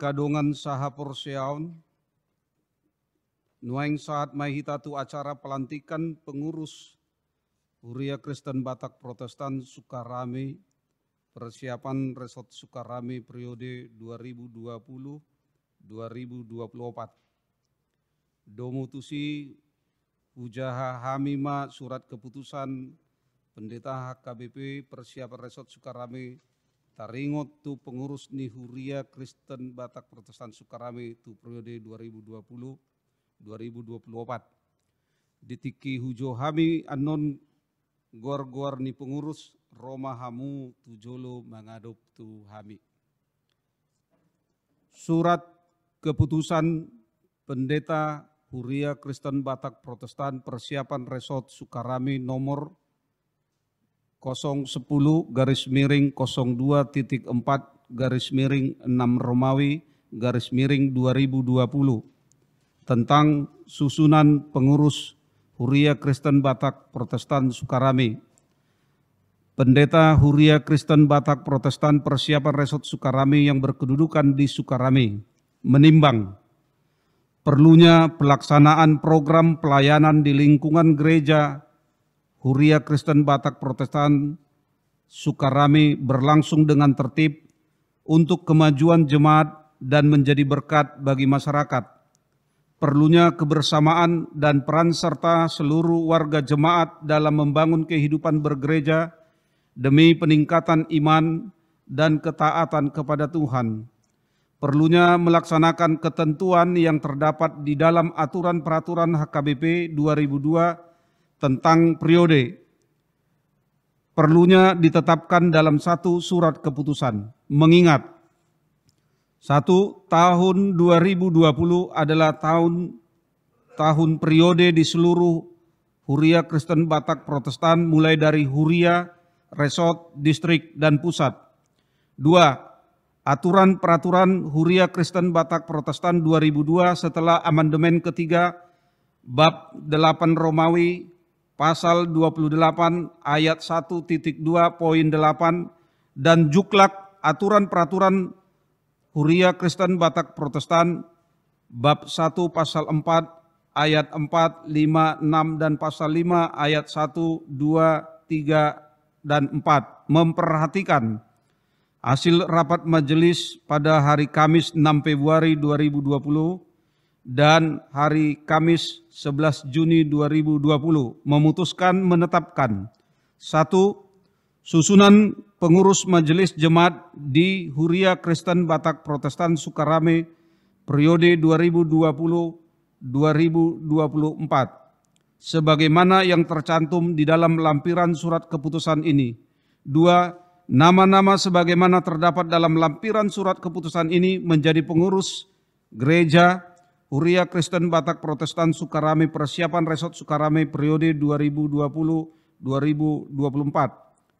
Kadongan saha porseaun, nuaing saat mahita tu acara pelantikan pengurus Huria Kristen Batak Protestan Sukarame, persiapan Resort Sukarame periode 2020-2024. Domutusi Hujaha Hamima surat keputusan Pendeta HKBP persiapan Resort Sukarame taringot tu pengurus ni Huria Kristen Batak Protestan Sukarame tu periode 2020-2024. Ditiki hujo hami anon gor-gor ni pengurus Roma hamu tu jolo mengadop tu hami. Surat keputusan Pendeta Huria Kristen Batak Protestan persiapan Resort Sukarame nomor 010-02.4-6 Romawi /2020 tentang susunan pengurus Huria Kristen Batak Protestan Sukarame. Pendeta Huria Kristen Batak Protestan persiapan Resort Sukarame yang berkedudukan di Sukarame menimbang perlunya pelaksanaan program pelayanan di lingkungan gereja Huria Kristen Batak Protestan Sukarame berlangsung dengan tertib untuk kemajuan jemaat dan menjadi berkat bagi masyarakat. Perlunya kebersamaan dan peran serta seluruh warga jemaat dalam membangun kehidupan bergereja demi peningkatan iman dan ketaatan kepada Tuhan. Perlunya melaksanakan ketentuan yang terdapat di dalam aturan peraturan HKBP 2002 tentang periode. Perlunya ditetapkan dalam satu surat keputusan. Mengingat 1. Tahun 2020 adalah tahun periode di seluruh Huria Kristen Batak Protestan mulai dari Huria, Resort, Distrik, dan Pusat. 2. Aturan peraturan Huria Kristen Batak Protestan 2002 setelah amandemen ketiga bab 8 Romawi pasal 28 ayat 1.2.8 dan juklak aturan peraturan Huria Kristen Batak Protestan bab 1 pasal 4 ayat 4, 5, 6 dan pasal 5 ayat 1, 2, 3 dan 4 memperhatikan hasil rapat majelis pada hari Kamis 6 Februari 2020 dan hari Kamis 11 Juni 2020 memutuskan menetapkan: 1. Susunan pengurus Majelis Jemaat di Huria Kristen Batak Protestan Sukarame periode 2020-2024 sebagaimana yang tercantum di dalam lampiran surat keputusan ini. 2. Nama-nama sebagaimana terdapat dalam lampiran surat keputusan ini menjadi pengurus Gereja Huria Kristen Batak Protestan Sukarame Persiapan Resort Sukarame periode 2020-2024.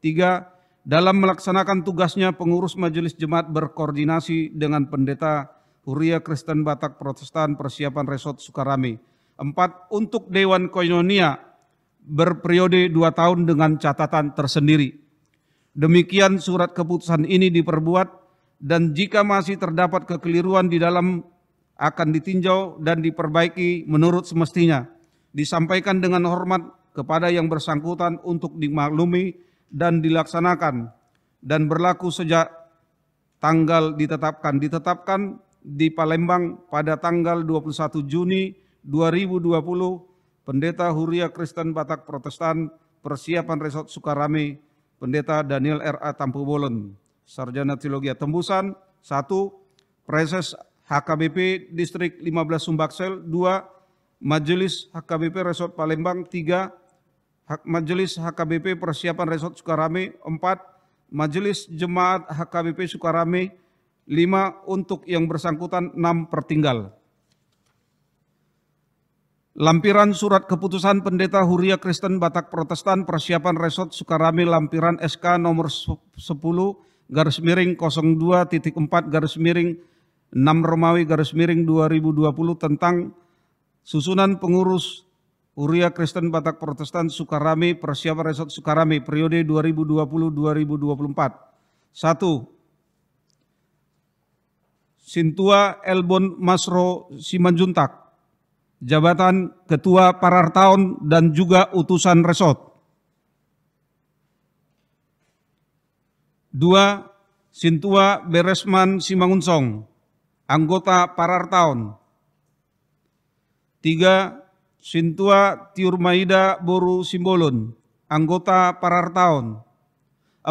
3. Dalam melaksanakan tugasnya pengurus Majelis Jemaat berkoordinasi dengan Pendeta Huria Kristen Batak Protestan Persiapan Resort Sukarame. 4. Untuk Dewan Koinonia berperiode 2 tahun dengan catatan tersendiri. Demikian surat keputusan ini diperbuat, dan jika masih terdapat kekeliruan di dalam akan ditinjau dan diperbaiki menurut semestinya. Disampaikan dengan hormat kepada yang bersangkutan untuk dimaklumi dan dilaksanakan dan berlaku sejak tanggal ditetapkan di Palembang pada tanggal 21 Juni 2020, Pendeta Huria Kristen Batak Protestan Persiapan Resort Sukarame, Pendeta Daniel R.A. Tampubolon, Sarjana Teologi Tembusan. 1. Preses HKBP Distrik 15 Sumbaksel. 2. Majelis HKBP Resort Palembang. 3. Majelis HKBP Persiapan Resort Sukarame. 4. Majelis Jemaat HKBP Sukarame. 5. Untuk yang bersangkutan 6 pertinggal. Lampiran surat keputusan Pendeta Huria Kristen Batak Protestan Persiapan Resort Sukarame lampiran SK nomor 10/02.4/6/2020 tentang susunan pengurus Huria Kristen Batak Protestan Sukarame Persiapan Resort Sukarame periode 2020-2024. 1. Sintua Elbon Masro Simanjuntak, jabatan Ketua Parartaon dan juga utusan resort. 2. Sintua Beresman Simangunsong, anggota Parartaon. 3. Sintua Tiurmaida Boru Simbolon, anggota Parartaon. 4.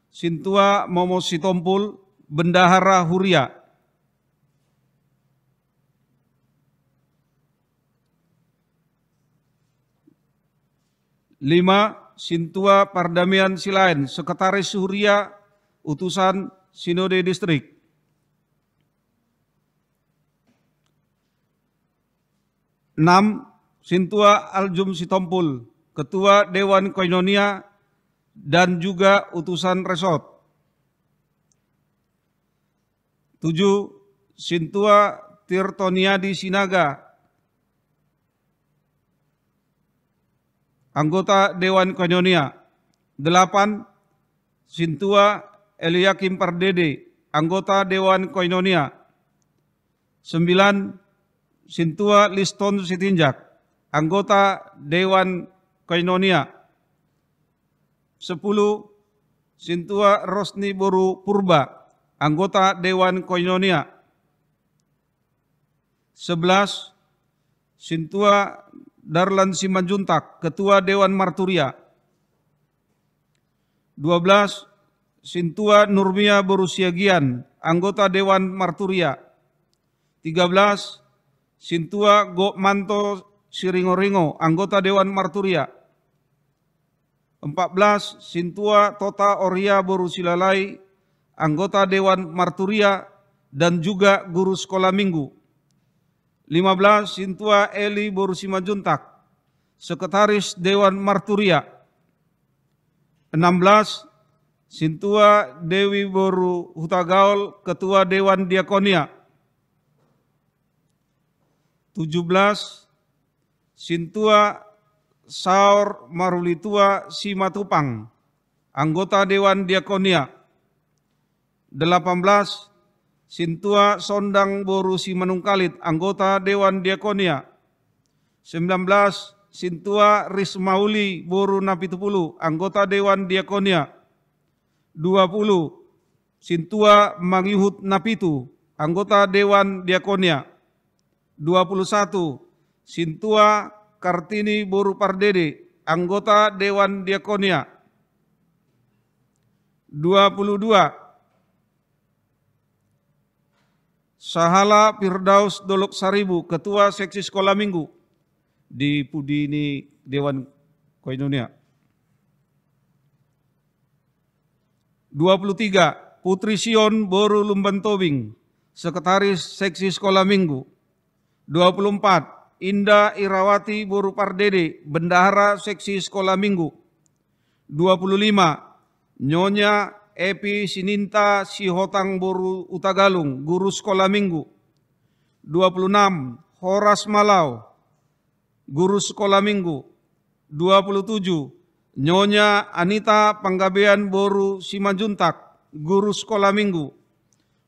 Sintua Momo Sitompul, Bendahara Huria. 5. Sintua Pardamian Silain, Sekretaris Huria, utusan Sinode Distrik. 6. Sintua Aljum Sitompul, Ketua Dewan Koinonia dan juga utusan resort. 7. Sintua Tirtoniadi Sinaga, anggota Dewan Koinonia. 8. Sintua Eliakim Pardede, anggota Dewan Koinonia. 9. Sintua Liston Sitinjak, anggota Dewan Koinonia. 10. Sintua Rosni Boru Purba, anggota Dewan Koinonia. 11. Sintua Darlan Simanjuntak, Ketua Dewan Marturia. 12. Sintua Nurmia Borusiagian, anggota Dewan Marturia. 13. Sintua Gokmanto Siringoringo, anggota Dewan Marturia. 14. Sintua Tota Oria Borusilalai, anggota Dewan Marturia dan juga guru sekolah minggu. 15. Sintua Eli Borusimajuntak, Sekretaris Dewan Marturia. 16. Sintua Dewi Boru Hutagaul, Ketua Dewan Diakonia. 17. Sintua Saur Marulitua Simatupang, anggota Dewan Diakonia. 18. Sintua Sondang Boru Simanungkalit, anggota Dewan Diakonia. 19. Sintua Rismauli Boru Napitupulu, anggota Dewan Diakonia. 20. Sintua Mangyuhut Napitu, anggota Dewan Diakonia. 21. Sintua Kartini Boru Pardede, anggota Dewan Diakonia. 22. Sahala Firdaus Dolok Saribu, Ketua Seksi Sekolah Minggu di Pudi ini Dewan Koinonia. 23. Putri Sion Boru Lumban Tobing, Sekretaris Seksi Sekolah Minggu. 24. Indah Irawati Boru Pardede, Bendahara Seksi Sekolah Minggu. 25. Nyonya Epi Sininta Sihotang Boru Utagalung, Guru Sekolah Minggu. 26. Horas Malau, Guru Sekolah Minggu. 27. Nyonya Anita Panggabean Boru Simanjuntak, Guru Sekolah Minggu.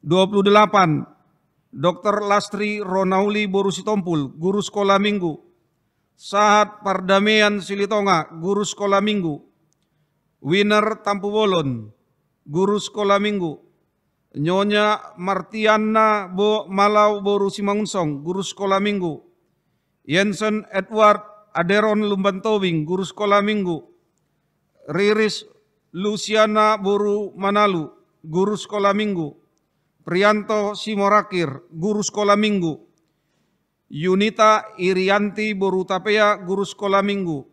28. Dr. Lastri Ronauli Boru Sitompul, Guru Sekolah Minggu. Sahat Pardamaian Silitonga, Guru Sekolah Minggu. Winner Tampu Bolon, Guru Sekolah Minggu. Nyonya Martiana Malau Boru Simangunsong, Guru Sekolah Minggu. Jensen Edward Aderon Lumban Tobing, Guru Sekolah Minggu. Riris Luciana Boru Manalu, Guru Sekolah Minggu. Prianto Simorakir, Guru Sekolah Minggu. Yunita Irianti Boru Tapea, Guru Sekolah Minggu.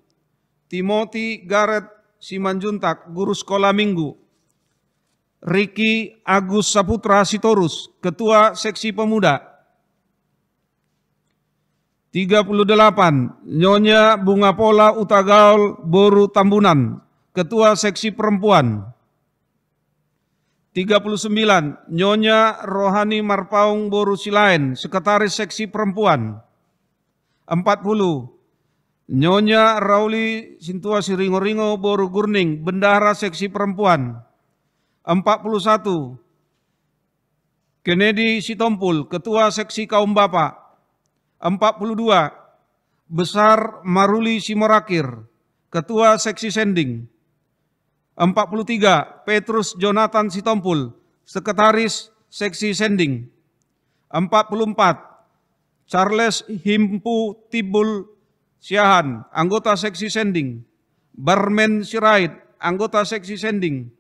Timothy Gareth Simanjuntak, Guru Sekolah Minggu. Riki Agus Saputra Sitorus, Ketua Seksi Pemuda. 38. Nyonya Bunga Pola Utagaul Boru Tambunan, Ketua Seksi Perempuan. 39. Nyonya Rohani Marpaung Boru Silain, Sekretaris Seksi Perempuan. 40. Nyonya Rauli Sintua Siringo-ringo Boru Gurning, Bendahara Seksi Perempuan. 41. Kennedy Sitompul, Ketua Seksi Kaum Bapak. 42. Besar Maruli Simorakir, Ketua Seksi Sending. 43. Petrus Jonathan Sitompul, Sekretaris Seksi Sending. 44. Charles Himpu Tibul Siahan, anggota Seksi Sending. Barmen Sirait, anggota Seksi Sending.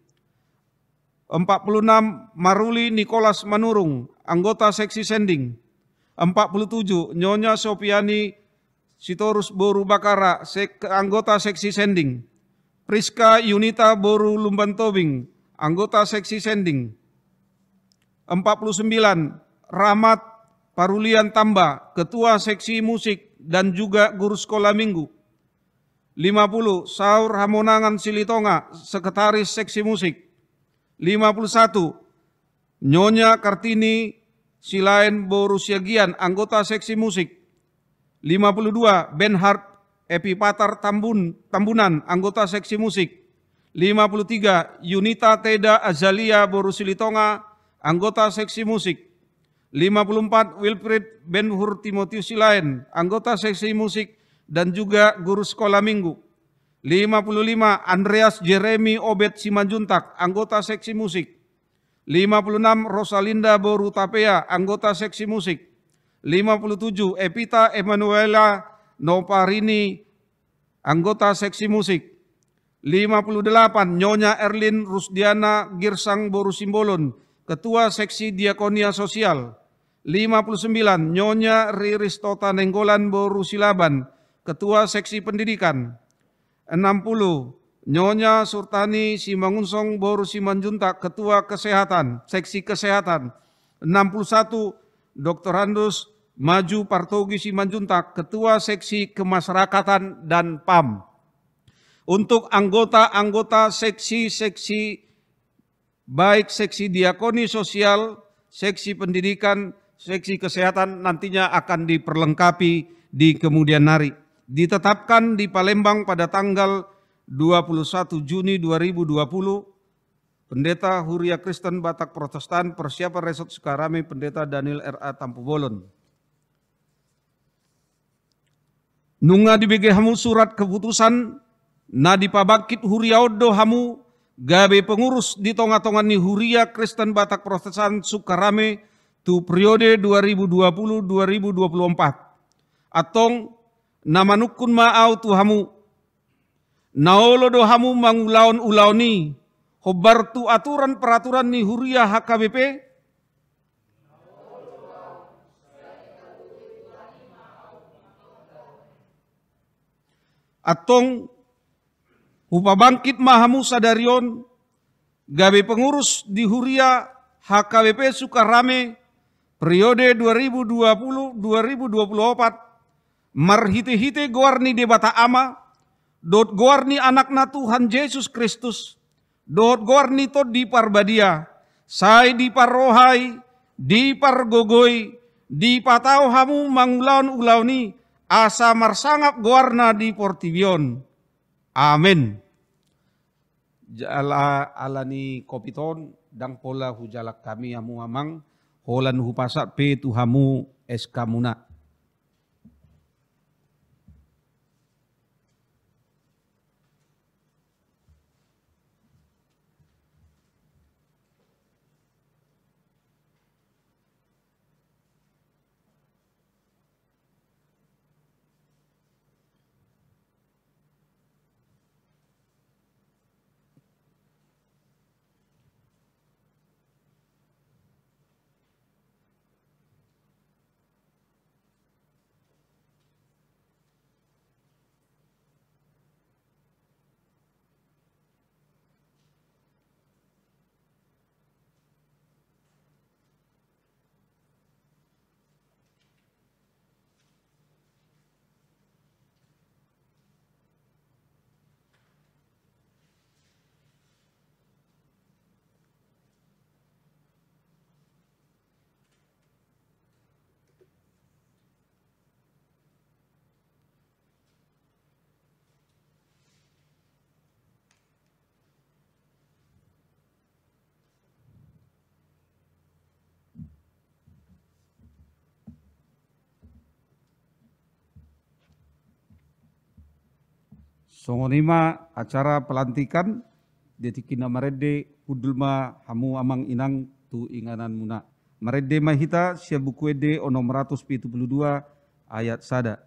46. Maruli Nicholas Manurung, anggota Seksi Sending. 47. Nyonya Sopiani Sitorus Boru Bakara, anggota Seksi Sending. Priska Yunita Boru Lumban Tobing, anggota Seksi Sending. 49. Rahmat Parulian Tamba, Ketua Seksi Musik dan juga Guru Sekolah Minggu. 50. Saur Hamonangan Silitonga, Sekretaris Seksi Musik. 51. Nyonya Kartini Silain Boru Siagian, anggota Seksi Musik. 52. Benhard Epipatar Tambunan, anggota Seksi Musik. 53. Yunita Teda Azalia Boru Silitonga, anggota Seksi Musik. 54. Wilfrid Benhur Timotius Silain, anggota Seksi Musik dan juga Guru Sekolah Minggu. 55. Andreas Jeremy Obed Simanjuntak, anggota Seksi Musik. 56. Rosalinda Boru Tapea, anggota Seksi Musik. 57. Epita Emanuela Noparini, anggota Seksi Musik. 58. Nyonya Erlin Rusdiana Girsang Boru Simbolon, Ketua Seksi Diakonia Sosial. 59. Nyonya Riris Tota Nenggolan Boru Silaban, Ketua Seksi Pendidikan. 60. Nyonya Surtani Simangunsong Boru Simanjuntak, Ketua Kesehatan, Seksi Kesehatan. 61. Dr. Andus Maju Partogi Simanjuntak, Ketua Seksi Kemasyarakatan dan PAM. Untuk anggota-anggota seksi-seksi, baik seksi diakoni sosial, seksi pendidikan, seksi kesehatan nantinya akan diperlengkapi di kemudian hari. Ditetapkan di Palembang pada tanggal 21 Juni 2020, Pendeta Huria Kristen Batak Protestan Persiapan Resort Sukarame, Pendeta Daniel R.A. Tampu Bolon. Nunga dibege hamu surat keputusan na dipabakit Huria Odo hamu gabe pengurus di tonga-tongan ni Huria Kristen Batak Protestan Sukarame tu periode 2020-2024. Atong namanukun maau tuhamu. Naolo dohamu mangulaon-ulaon ni. Hobar tu aturan peraturan ni Huria HKBP. Atong upabangkit mahamu sadarion. Gabe pengurus di Huria HKBP Sukarame periode 2020-2024 marhite-hite goarni debata ama dot goarni anakna Tuhan Yesus Kristus dot goarni to di parbadia sai di parrohai di pargogoi di patau hamu mangulaon-ulaoni asa marsangap goarna di Portivion. Amin. Alani kopiton dang pola hujalak kami amu amang holan hupasak pe tuhamu eskamuna. Songonima acara pelantikan detikina marede kudulma hamu amang inang tu inganan muna. Marede mahita sia buku ede o nomor 172 ayat sada.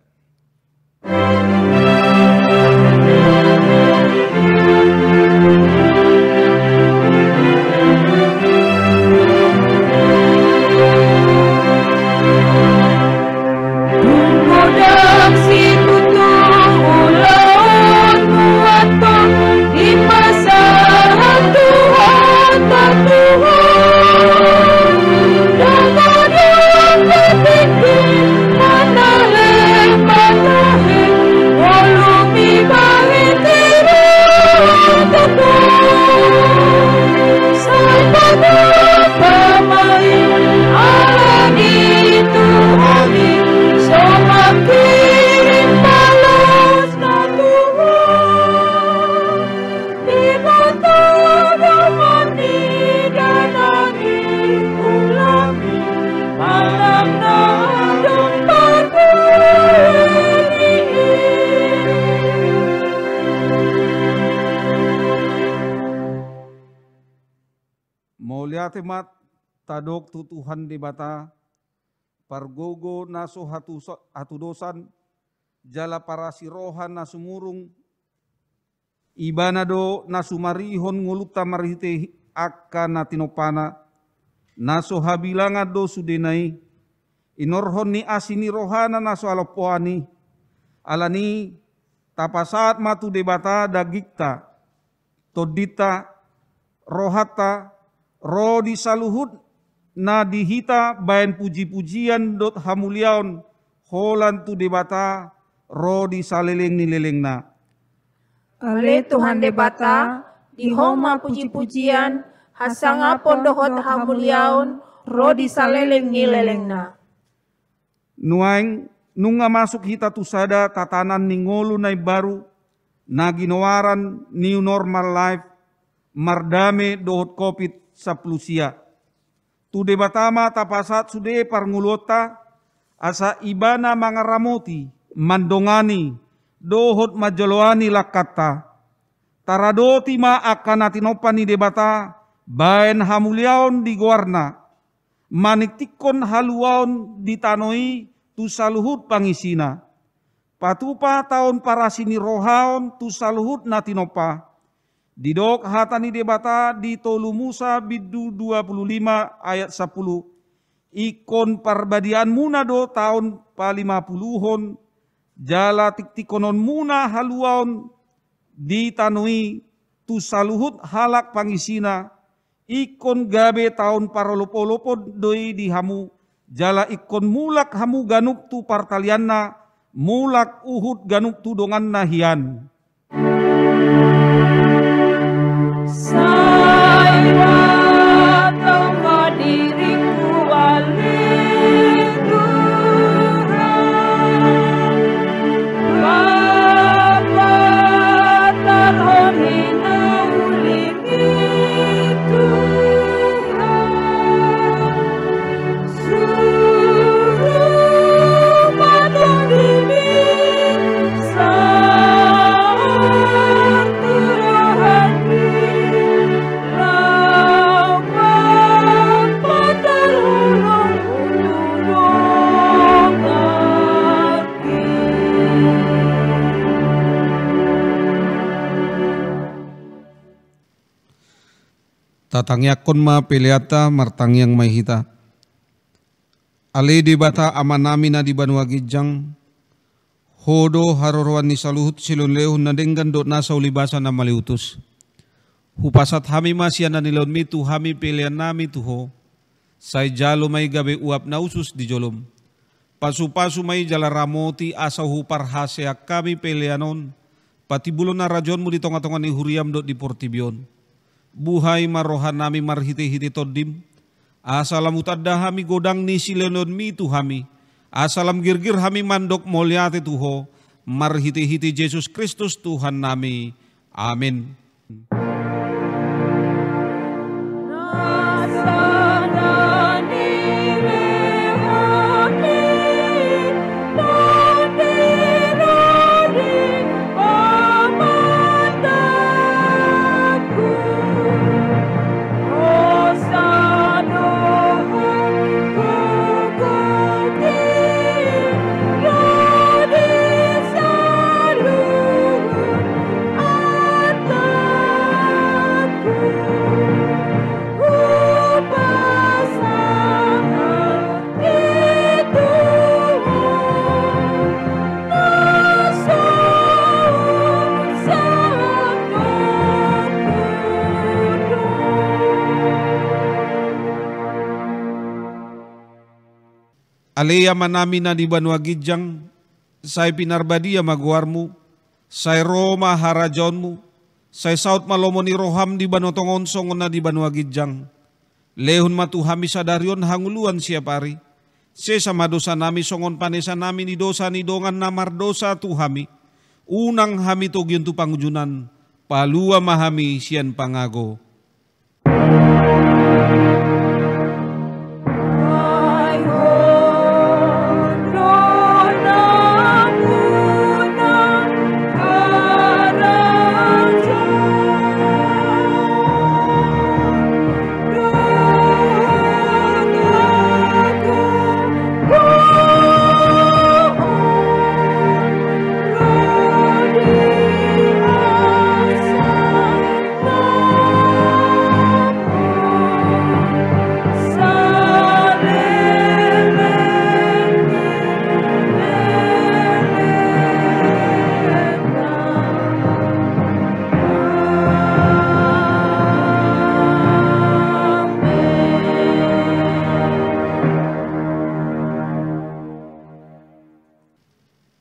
Temat tadok tutuhan di bata pargogo naso hatu dosan jala para sirohan nasumurung ibanado nasumarihon nguluta marhite akka natinopana naso habilanga do sudenai inorhon ni asini rohana naso alopoani alani tapasat matu debata dagikta todita rohata ro di saluhut na dihita bayan puji-pujian dot hamuliaon holan tu debata ro di saleleng ni leleng na. Ale Tuhan debata di homa puji-pujian hasanga pondohot hamuliaon ro di saleleng ni leleng na. Nuaing nunga masuk hita tu sada tatanan ni ngolu nai baru na ginawaran new normal life mardame dohot COVID saplusia. Tu debatama tapasat sude parngulota asa ibana mangaramoti mandongani dohot majoloani lakata. Taradoti ma akan atinopani debata baen hamuliaon di guarna. maniktikon haluaon ditanoi tu saluhut pangisina. Patupa taon parasini rohaon tu saluhut natinopa. Didok hatani debata di tolu Musa bidu 25 ayat 10. Ikon parbadian muna do tahun pa 50-hon. Jala tiktikonon muna haluaon ditanui tu saluhut halak pangisina. Ikon gabe tahun parolopo-lopo doi di hamu. Jala ikon mulak hamu ganuk tu partalianna. Mulak uhud ganuk tu dongan nahian. Saya tengah diriku balik Tuhan, Bapa terhina ulimi Tuhan, suruh mata diri Tatangya konma peleata martang yang mahita. Ale di bata amanami na di Banua Gijang. Hodo harorwan ni saluhut silon lehun na denggan dot nasa ulibasa na maliutus. Hupasat hami masya na nilon mitu hami pelean nami tuho. Say jalo may gabe uap na usus di jolom. Pasu-pasu may jala ramoti asa hupar hasea kami peleanon. Pati bulon na rajon mo di tonga-tonga ni huriam dot di portibion. Buhay marohan nami marhiti-hiti todim. Asalam utadda hami godang ni silenon mi tu hami. Asalam girgir hami mandok molyate tuho. Marhiti-hiti Yesus Kristus Tuhan nami. Amin. Aleya manami na di Banua Gijang, say pinarbadia maguarmu, say Roma harajonmu, say saut malomo ni roham di Banotongon songon na di Banua Gijang. Lehun matuhami sadarion hanguluan siapari, se sama dosa nami songon panesa nami ni dosa ni dongan namar dosa tuhami, unang hami togyon tu pangujunan, palua mahami sian pangago.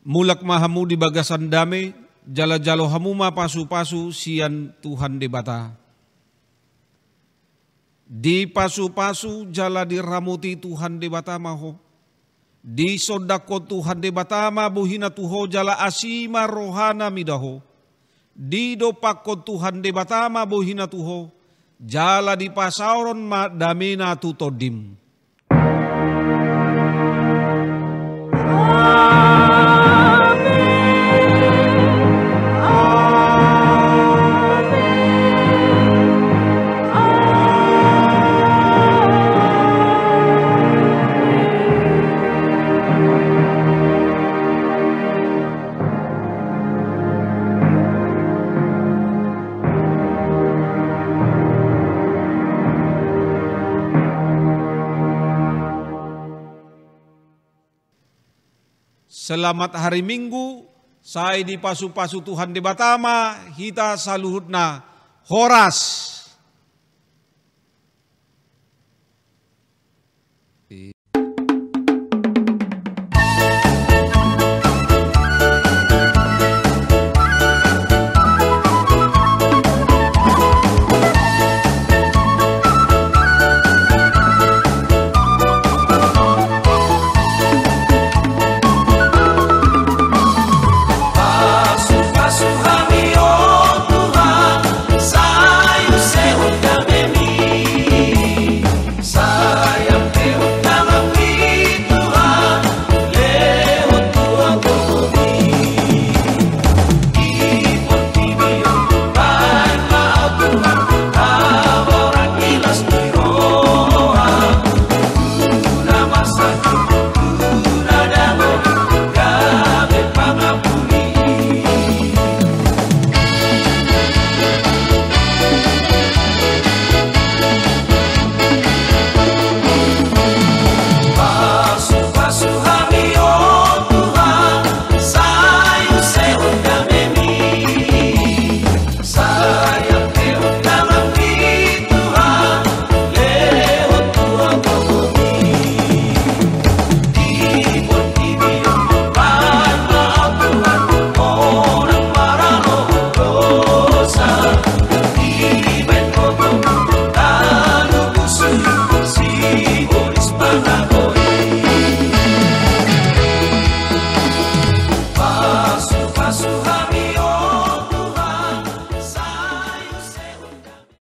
Mulak mahamu di bagasan dame, jala-jalo hamu ma pasu-pasu sian Tuhan debata. Di pasu-pasu jala diramuti Tuhan debata maho. Di sodako Tuhan debata ma buhina tuho jala asima rohana midaho. Di dopako Tuhan debata ma buhina tuho jala di pasauron ma damina tutodim. Selamat hari Minggu, saya di pasu-pasu Tuhan di Batama, hita saluhutna horas.